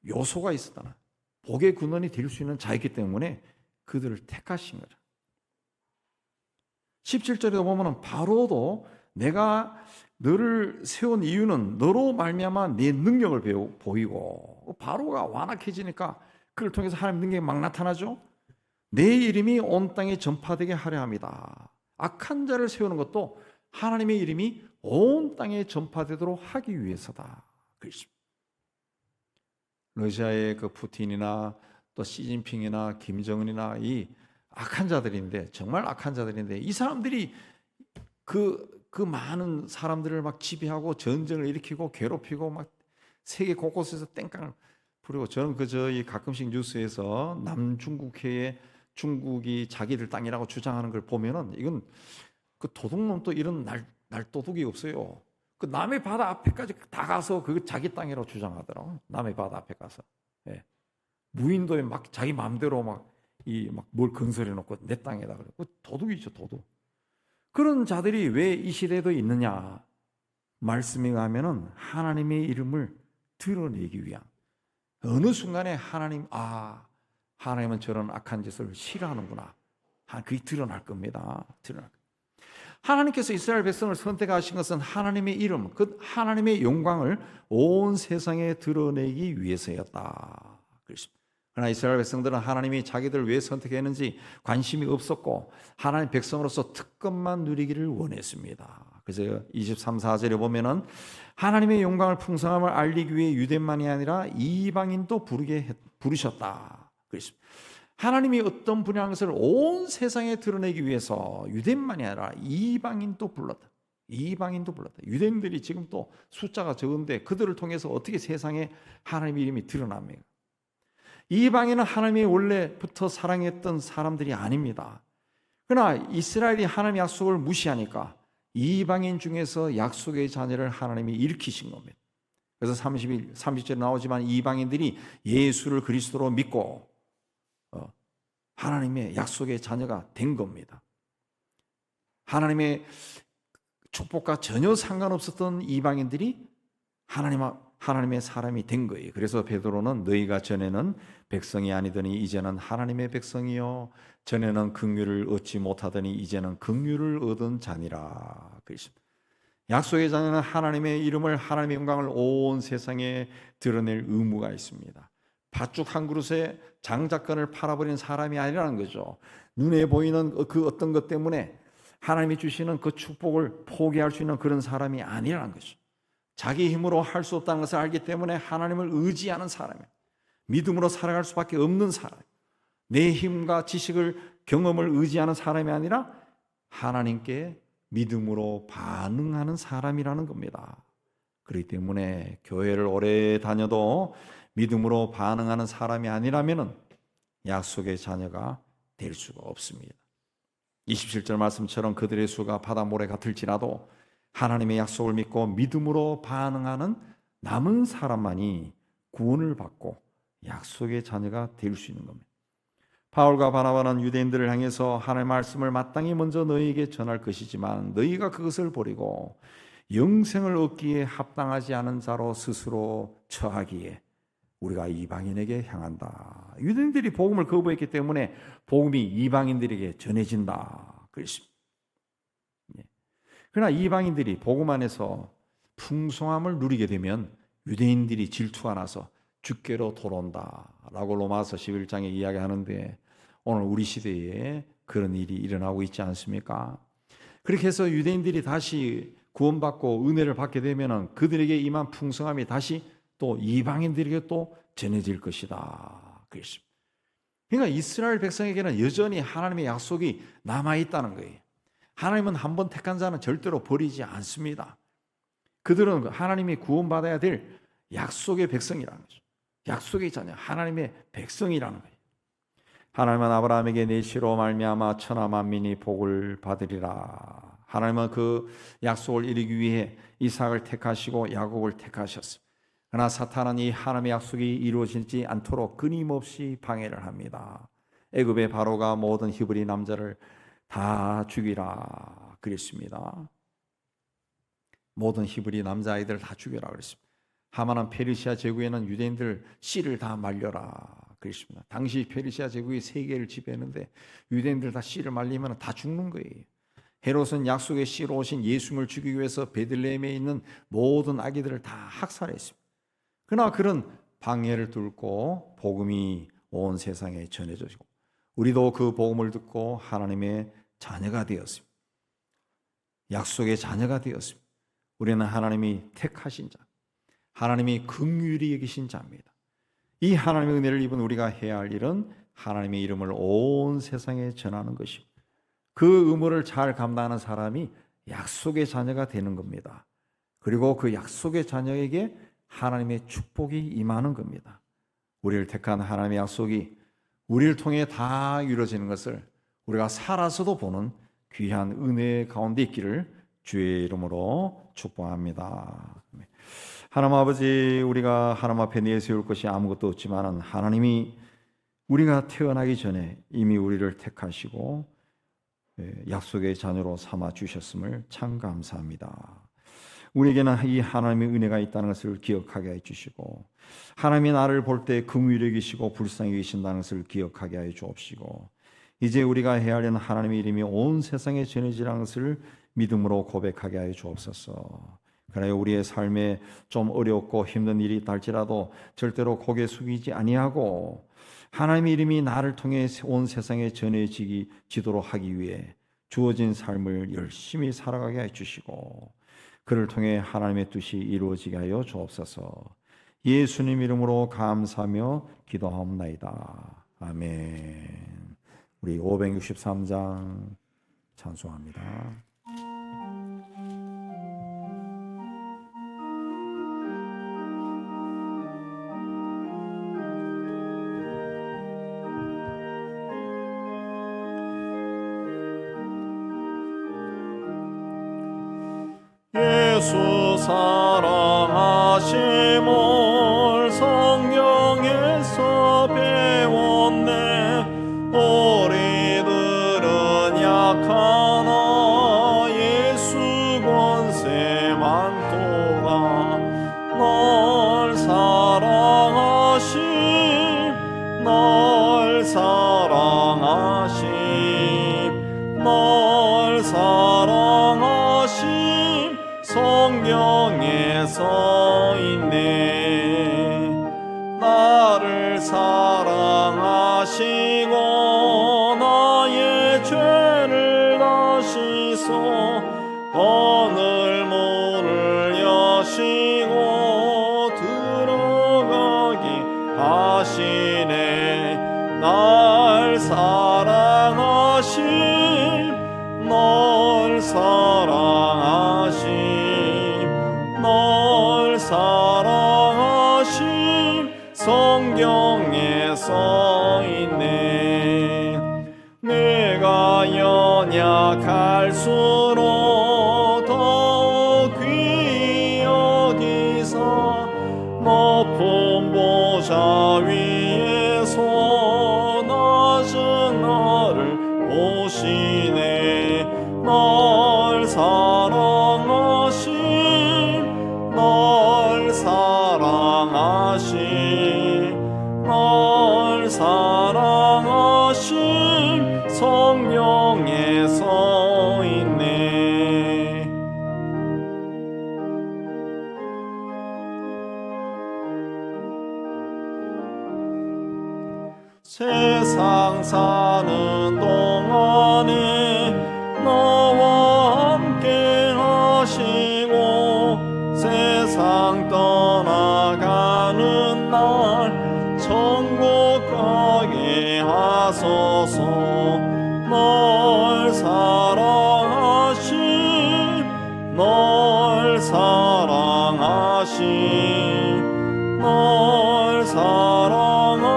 요소가 있었다. 복의 근원이 될 수 있는 자이기 때문에 그들을 택하신 거죠. 17절에 보면 바로도 내가 너를 세운 이유는 너로 말미암아 내 능력을 보이고, 바로가 완악해지니까 그를 통해서 하나님 능력이 막 나타나죠. 내 이름이 온 땅에 전파되게 하려 합니다. 악한 자를 세우는 것도 하나님의 이름이 온 땅에 전파되도록 하기 위해서다. 그렇습니다. 러시아의 그 푸틴이나 또 시진핑이나 김정은이나 이 악한 자들인데, 정말 악한 자들인데, 이 사람들이 그 많은 사람들을 막 지배하고 전쟁을 일으키고 괴롭히고 막 세계 곳곳에서 땡깡을 부리고, 저는 저희 가끔씩 뉴스에서 남중국해에 중국이 자기들 땅이라고 주장하는 걸 보면은 이건 그 도둑놈 또 이런 날도둑이 없어요. 그 남의 바다 앞에까지 다 가서 그 자기 땅이라고 주장하더라고. 남의 바다 앞에 가서. 예. 무인도에 막 자기 마음대로 막 뭘 건설해 놓고 내 땅에다 그래. 그 도둑이죠, 도둑. 그런 자들이 왜 이 시대에도 있느냐? 말씀에 가면은 하나님의 이름을 드러내기 위한, 어느 순간에 하나님은 저런 악한 짓을 싫어하는구나. 그게 드러날 겁니다. 하나님께서 이스라엘 백성을 선택하신 것은 하나님의 이름, 그 하나님의 영광을 온 세상에 드러내기 위해서였다. 그렇습니다. 그러나 이스라엘 백성들은 하나님이 자기들을 왜 선택했는지 관심이 없었고 하나님 백성으로서 특권만 누리기를 원했습니다. 그래서 23, 4절에 보면은 하나님의 영광을 풍성함을 알리기 위해 유대만이 아니라 이방인도 부르셨다. 그렇습니다. 하나님이 어떤 분야인 것을 온 세상에 드러내기 위해서 유대만이 아니라 이방인도 불렀다. 유대인들이 지금 또 숫자가 적은데 그들을 통해서 어떻게 세상에 하나님의 이름이 드러납니까? 이방인은 하나님이 원래부터 사랑했던 사람들이 아닙니다. 그러나 이스라엘이 하나님의 약속을 무시하니까 이방인 중에서 약속의 자녀를 하나님이 일으키신 겁니다. 그래서 30절에 나오지만 이방인들이 예수를 그리스도로 믿고 하나님의 약속의 자녀가 된 겁니다. 하나님의 축복과 전혀 상관없었던 이방인들이 하나님의 사람이 된 거예요. 그래서 베드로는 너희가 전에는 백성이 아니더니 이제는 하나님의 백성이요 전에는 긍휼을 얻지 못하더니 이제는 긍휼을 얻은 자니라 그랬습니다. 약속의 자녀는 하나님의 이름을, 하나님의 영광을 온 세상에 드러낼 의무가 있습니다. 팥죽 한 그릇에 장작권을 팔아버린 사람이 아니라는 거죠. 눈에 보이는 그 어떤 것 때문에 하나님이 주시는 그 축복을 포기할 수 있는 그런 사람이 아니라는 거죠. 자기 힘으로 할 수 없다는 것을 알기 때문에 하나님을 의지하는 사람이에요. 믿음으로 살아갈 수밖에 없는 사람. 내 힘과 지식을, 경험을 의지하는 사람이 아니라 하나님께 믿음으로 반응하는 사람이라는 겁니다. 그렇기 때문에 교회를 오래 다녀도 믿음으로 반응하는 사람이 아니라면 약속의 자녀가 될 수가 없습니다. 27절 말씀처럼 그들의 수가 바닷모래 같을지라도 하나님의 약속을 믿고 믿음으로 반응하는 남은 사람만이 구원을 받고 약속의 자녀가 될 수 있는 겁니다. 바울과 바나바는 유대인들을 향해서 하나님의 말씀을 마땅히 먼저 너희에게 전할 것이지만 너희가 그것을 버리고 영생을 얻기에 합당하지 않은 자로 스스로 처하기에 우리가 이방인에게 향한다. 유대인들이 복음을 거부했기 때문에 복음이 이방인들에게 전해진다 그랬습니다. 그러나 이방인들이 복음 안에서 풍성함을 누리게 되면 유대인들이 질투가 나서 주께로 돌아온다라고 로마서 11장에 이야기하는데 오늘 우리 시대에 그런 일이 일어나고 있지 않습니까? 그렇게 해서 유대인들이 다시 구원받고 은혜를 받게 되면 그들에게 임한 풍성함이 다시 또 이방인들에게 또 전해질 것이다 그랬습니다. 그러니까 이스라엘 백성에게는 여전히 하나님의 약속이 남아있다는 거예요. 하나님은 한 번 택한 자는 절대로 버리지 않습니다. 그들은 하나님이 구원받아야 될 약속의 백성이라는 거죠. 약속의 자녀, 하나님의 백성이라는 거예요. 하나님은 아브라함에게 내시로 말미암아 천하 만민이 복을 받으리라. 하나님은 그 약속을 이루기 위해 이삭을 택하시고 야곱을 택하셨습니다. 그러나 사탄은 이 하나님의 약속이 이루어지지 않도록 끊임없이 방해를 합니다. 애굽의 바로가 모든 히브리 남자를 다 죽이라 그랬습니다. 모든 히브리 남자아이들 다 죽여라 그랬습니다. 하만은 페르시아 제국에는 유대인들 씨를 다 말려라 그랬습니다. 당시 페르시아 제국이 세계를 지배했는데 유대인들 다 씨를 말리면 다 죽는 거예요. 헤롯은 약속의 씨로 오신 예수님을 죽이기 위해서 베들레헴에 있는 모든 아기들을 다 학살했습니다. 그러나 그런 방해를 뚫고 복음이 온 세상에 전해지고 우리도 그 복음을 듣고 하나님의 자녀가 되었습니다. 약속의 자녀가 되었습니다. 우리는 하나님이 택하신 자, 하나님이 긍휼히 여기신 자입니다. 이 하나님의 은혜를 입은 우리가 해야 할 일은 하나님의 이름을 온 세상에 전하는 것입니다. 그 의무를 잘 감당하는 사람이 약속의 자녀가 되는 겁니다. 그리고 그 약속의 자녀에게 하나님의 축복이 임하는 겁니다. 우리를 택한 하나님의 약속이 우리를 통해 다 이루어지는 것을 우리가 살아서도 보는 귀한 은혜 가운데 있기를 주의 이름으로 축복합니다. 하나님 아버지, 우리가 하나님 앞에 내세울 것이 아무것도 없지만 하나님이 우리가 태어나기 전에 이미 우리를 택하시고 약속의 자녀로 삼아 주셨음을 참 감사합니다. 우리에게는 이 하나님의 은혜가 있다는 것을 기억하게 해주시고 하나님이 나를 볼 때 긍휼히 계시고 불쌍히 계신다는 것을 기억하게 해 주옵시고 이제 우리가 해야 하는 하나님의 이름이 온 세상에 전해지라는 것을 믿음으로 고백하게 하여 주옵소서. 그러나 우리의 삶에 좀 어렵고 힘든 일이 있달지라도 절대로 고개 숙이지 아니하고 하나님의 이름이 나를 통해 온 세상에 전해지도록 하기 위해 주어진 삶을 열심히 살아가게 해주시고 그를 통해 하나님의 뜻이 이루어지게 하여 주옵소서. 예수님 이름으로 감사하며 기도하옵나이다. 아멘. 우리 563장 찬송합니다. 예수 사랑하심을 성경에서 배웠네. 우리들은 약하나 예수 권세 많도다. 널 사랑하심, 널 사랑하심, 널 사랑하심 성경에 써 있네. 나를 사랑하시고 나의 죄를 다시소 오늘 문을 여시고 들어가게 하시네. 날 사랑하심, 널 사랑하심, 널 사랑하심 성경에 써 있네. 내가 연약할수록 더 귀히 여기사 높은 보좌 위에서 낮은 나를 보시네. 널 사랑하심, 널 사랑하심, 널 사랑하심 성경에 써 있네. 세상 사는 동안에 너와 함께 하시고 세상 떠나가는 날 천국 가게 하소서. 널 사랑하심, 널 사랑하심, 널 사랑하심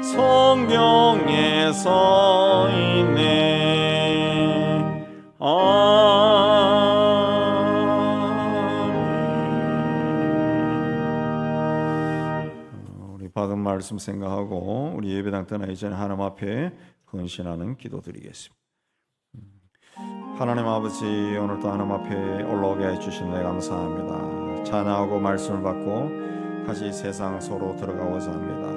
성경에 써 있네. 우리 받은 말씀 생각하고 우리 예배당 떠나기 전에 하나님 앞에 헌신하는 기도 드리겠습니다. 하나님 아버지, 오늘도 하나님 앞에 올라오게 해주신 데 감사합니다. 찬양하고 말씀을 받고 다시 세상 서로 들어가고자 합니다.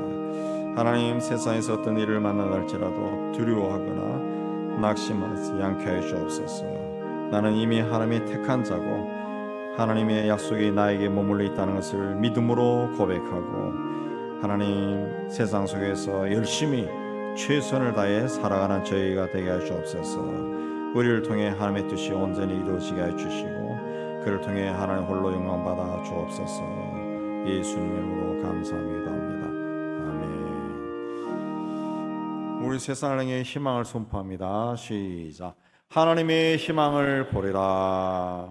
하나님, 세상에서 어떤 일을 만나갈지라도 두려워하거나 낙심하지 않게 해 주옵소서. 나는 이미 하나님이 택한 자고 하나님의 약속이 나에게 머물러 있다는 것을 믿음으로 고백하고 하나님, 세상 속에서 열심히 최선을 다해 살아가는 저희가 되게 해 주옵소서. 우리를 통해 하나님의 뜻이 온전히 이루어지게 해 주시고 그를 통해 하나님 홀로 영광 받아 주옵소서. 예수님의 이름으로 감사합니다. 우리 세상을 향해 희망을 선포합니다. 시작. 하나님의 희망을 보리라.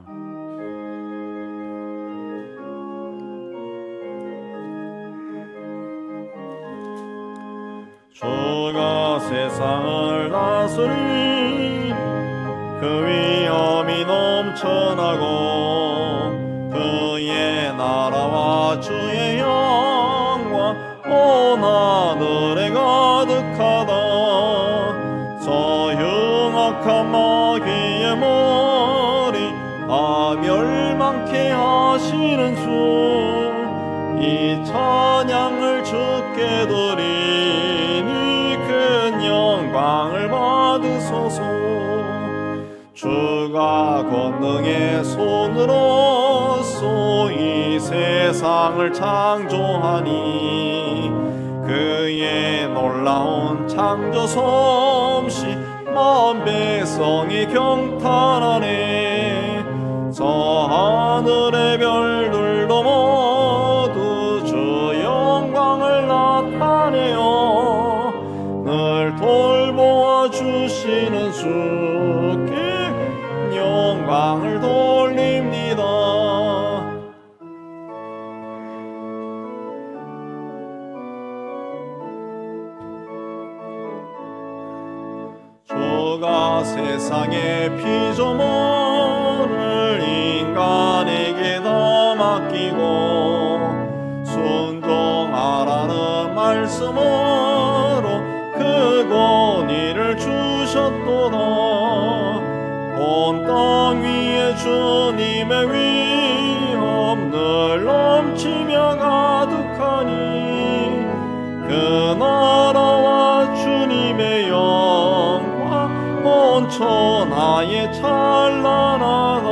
주가 세상을 다스리 그 위엄이 넘쳐나고 그의 나라와 주의 영광 온 하늘에 가득하다. 저 흉악한 마귀의 머리 다 멸망케 하시는 주, 이 찬양을 주께 드리니 큰 영광을 받으소서. 주가 권능의 손으로서 이 세상을 창조하니 그의 놀라운 창조 솜씨 만 백성이 경탄하네. 저 하늘의 별들도 모두 주 영광을 나타내어 늘 돌보아 주시는 주께 영광을 돌립니다. 주가 세상의 피조물을 말씀으로 그 권위를 주셨도다. 온 땅 위에 주님의 위엄 늘 넘치며 가득하니 그 나라와 주님의 영광 온 천하에 찬란하다.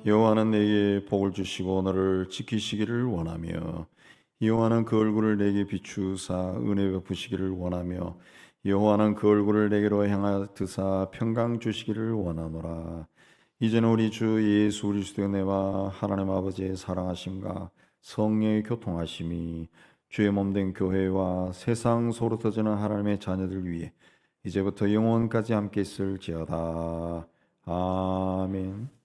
여호와는 내게 복을 주시고 너를 지키시기를 원하며 여호와는 그 얼굴을 내게 비추사 은혜 베푸시기를 원하며 여호와는 그 얼굴을 내게로 향하드사 평강 주시기를 원하노라. 이제는 우리 주 예수 그리스도의 은혜와 하나님 아버지의 사랑하심과 성령의 교통하심이 주의 몸된 교회와 세상 소로 터지는 하나님의 자녀들 위해 이제부터 영원까지 함께 있을지어다. 아멘.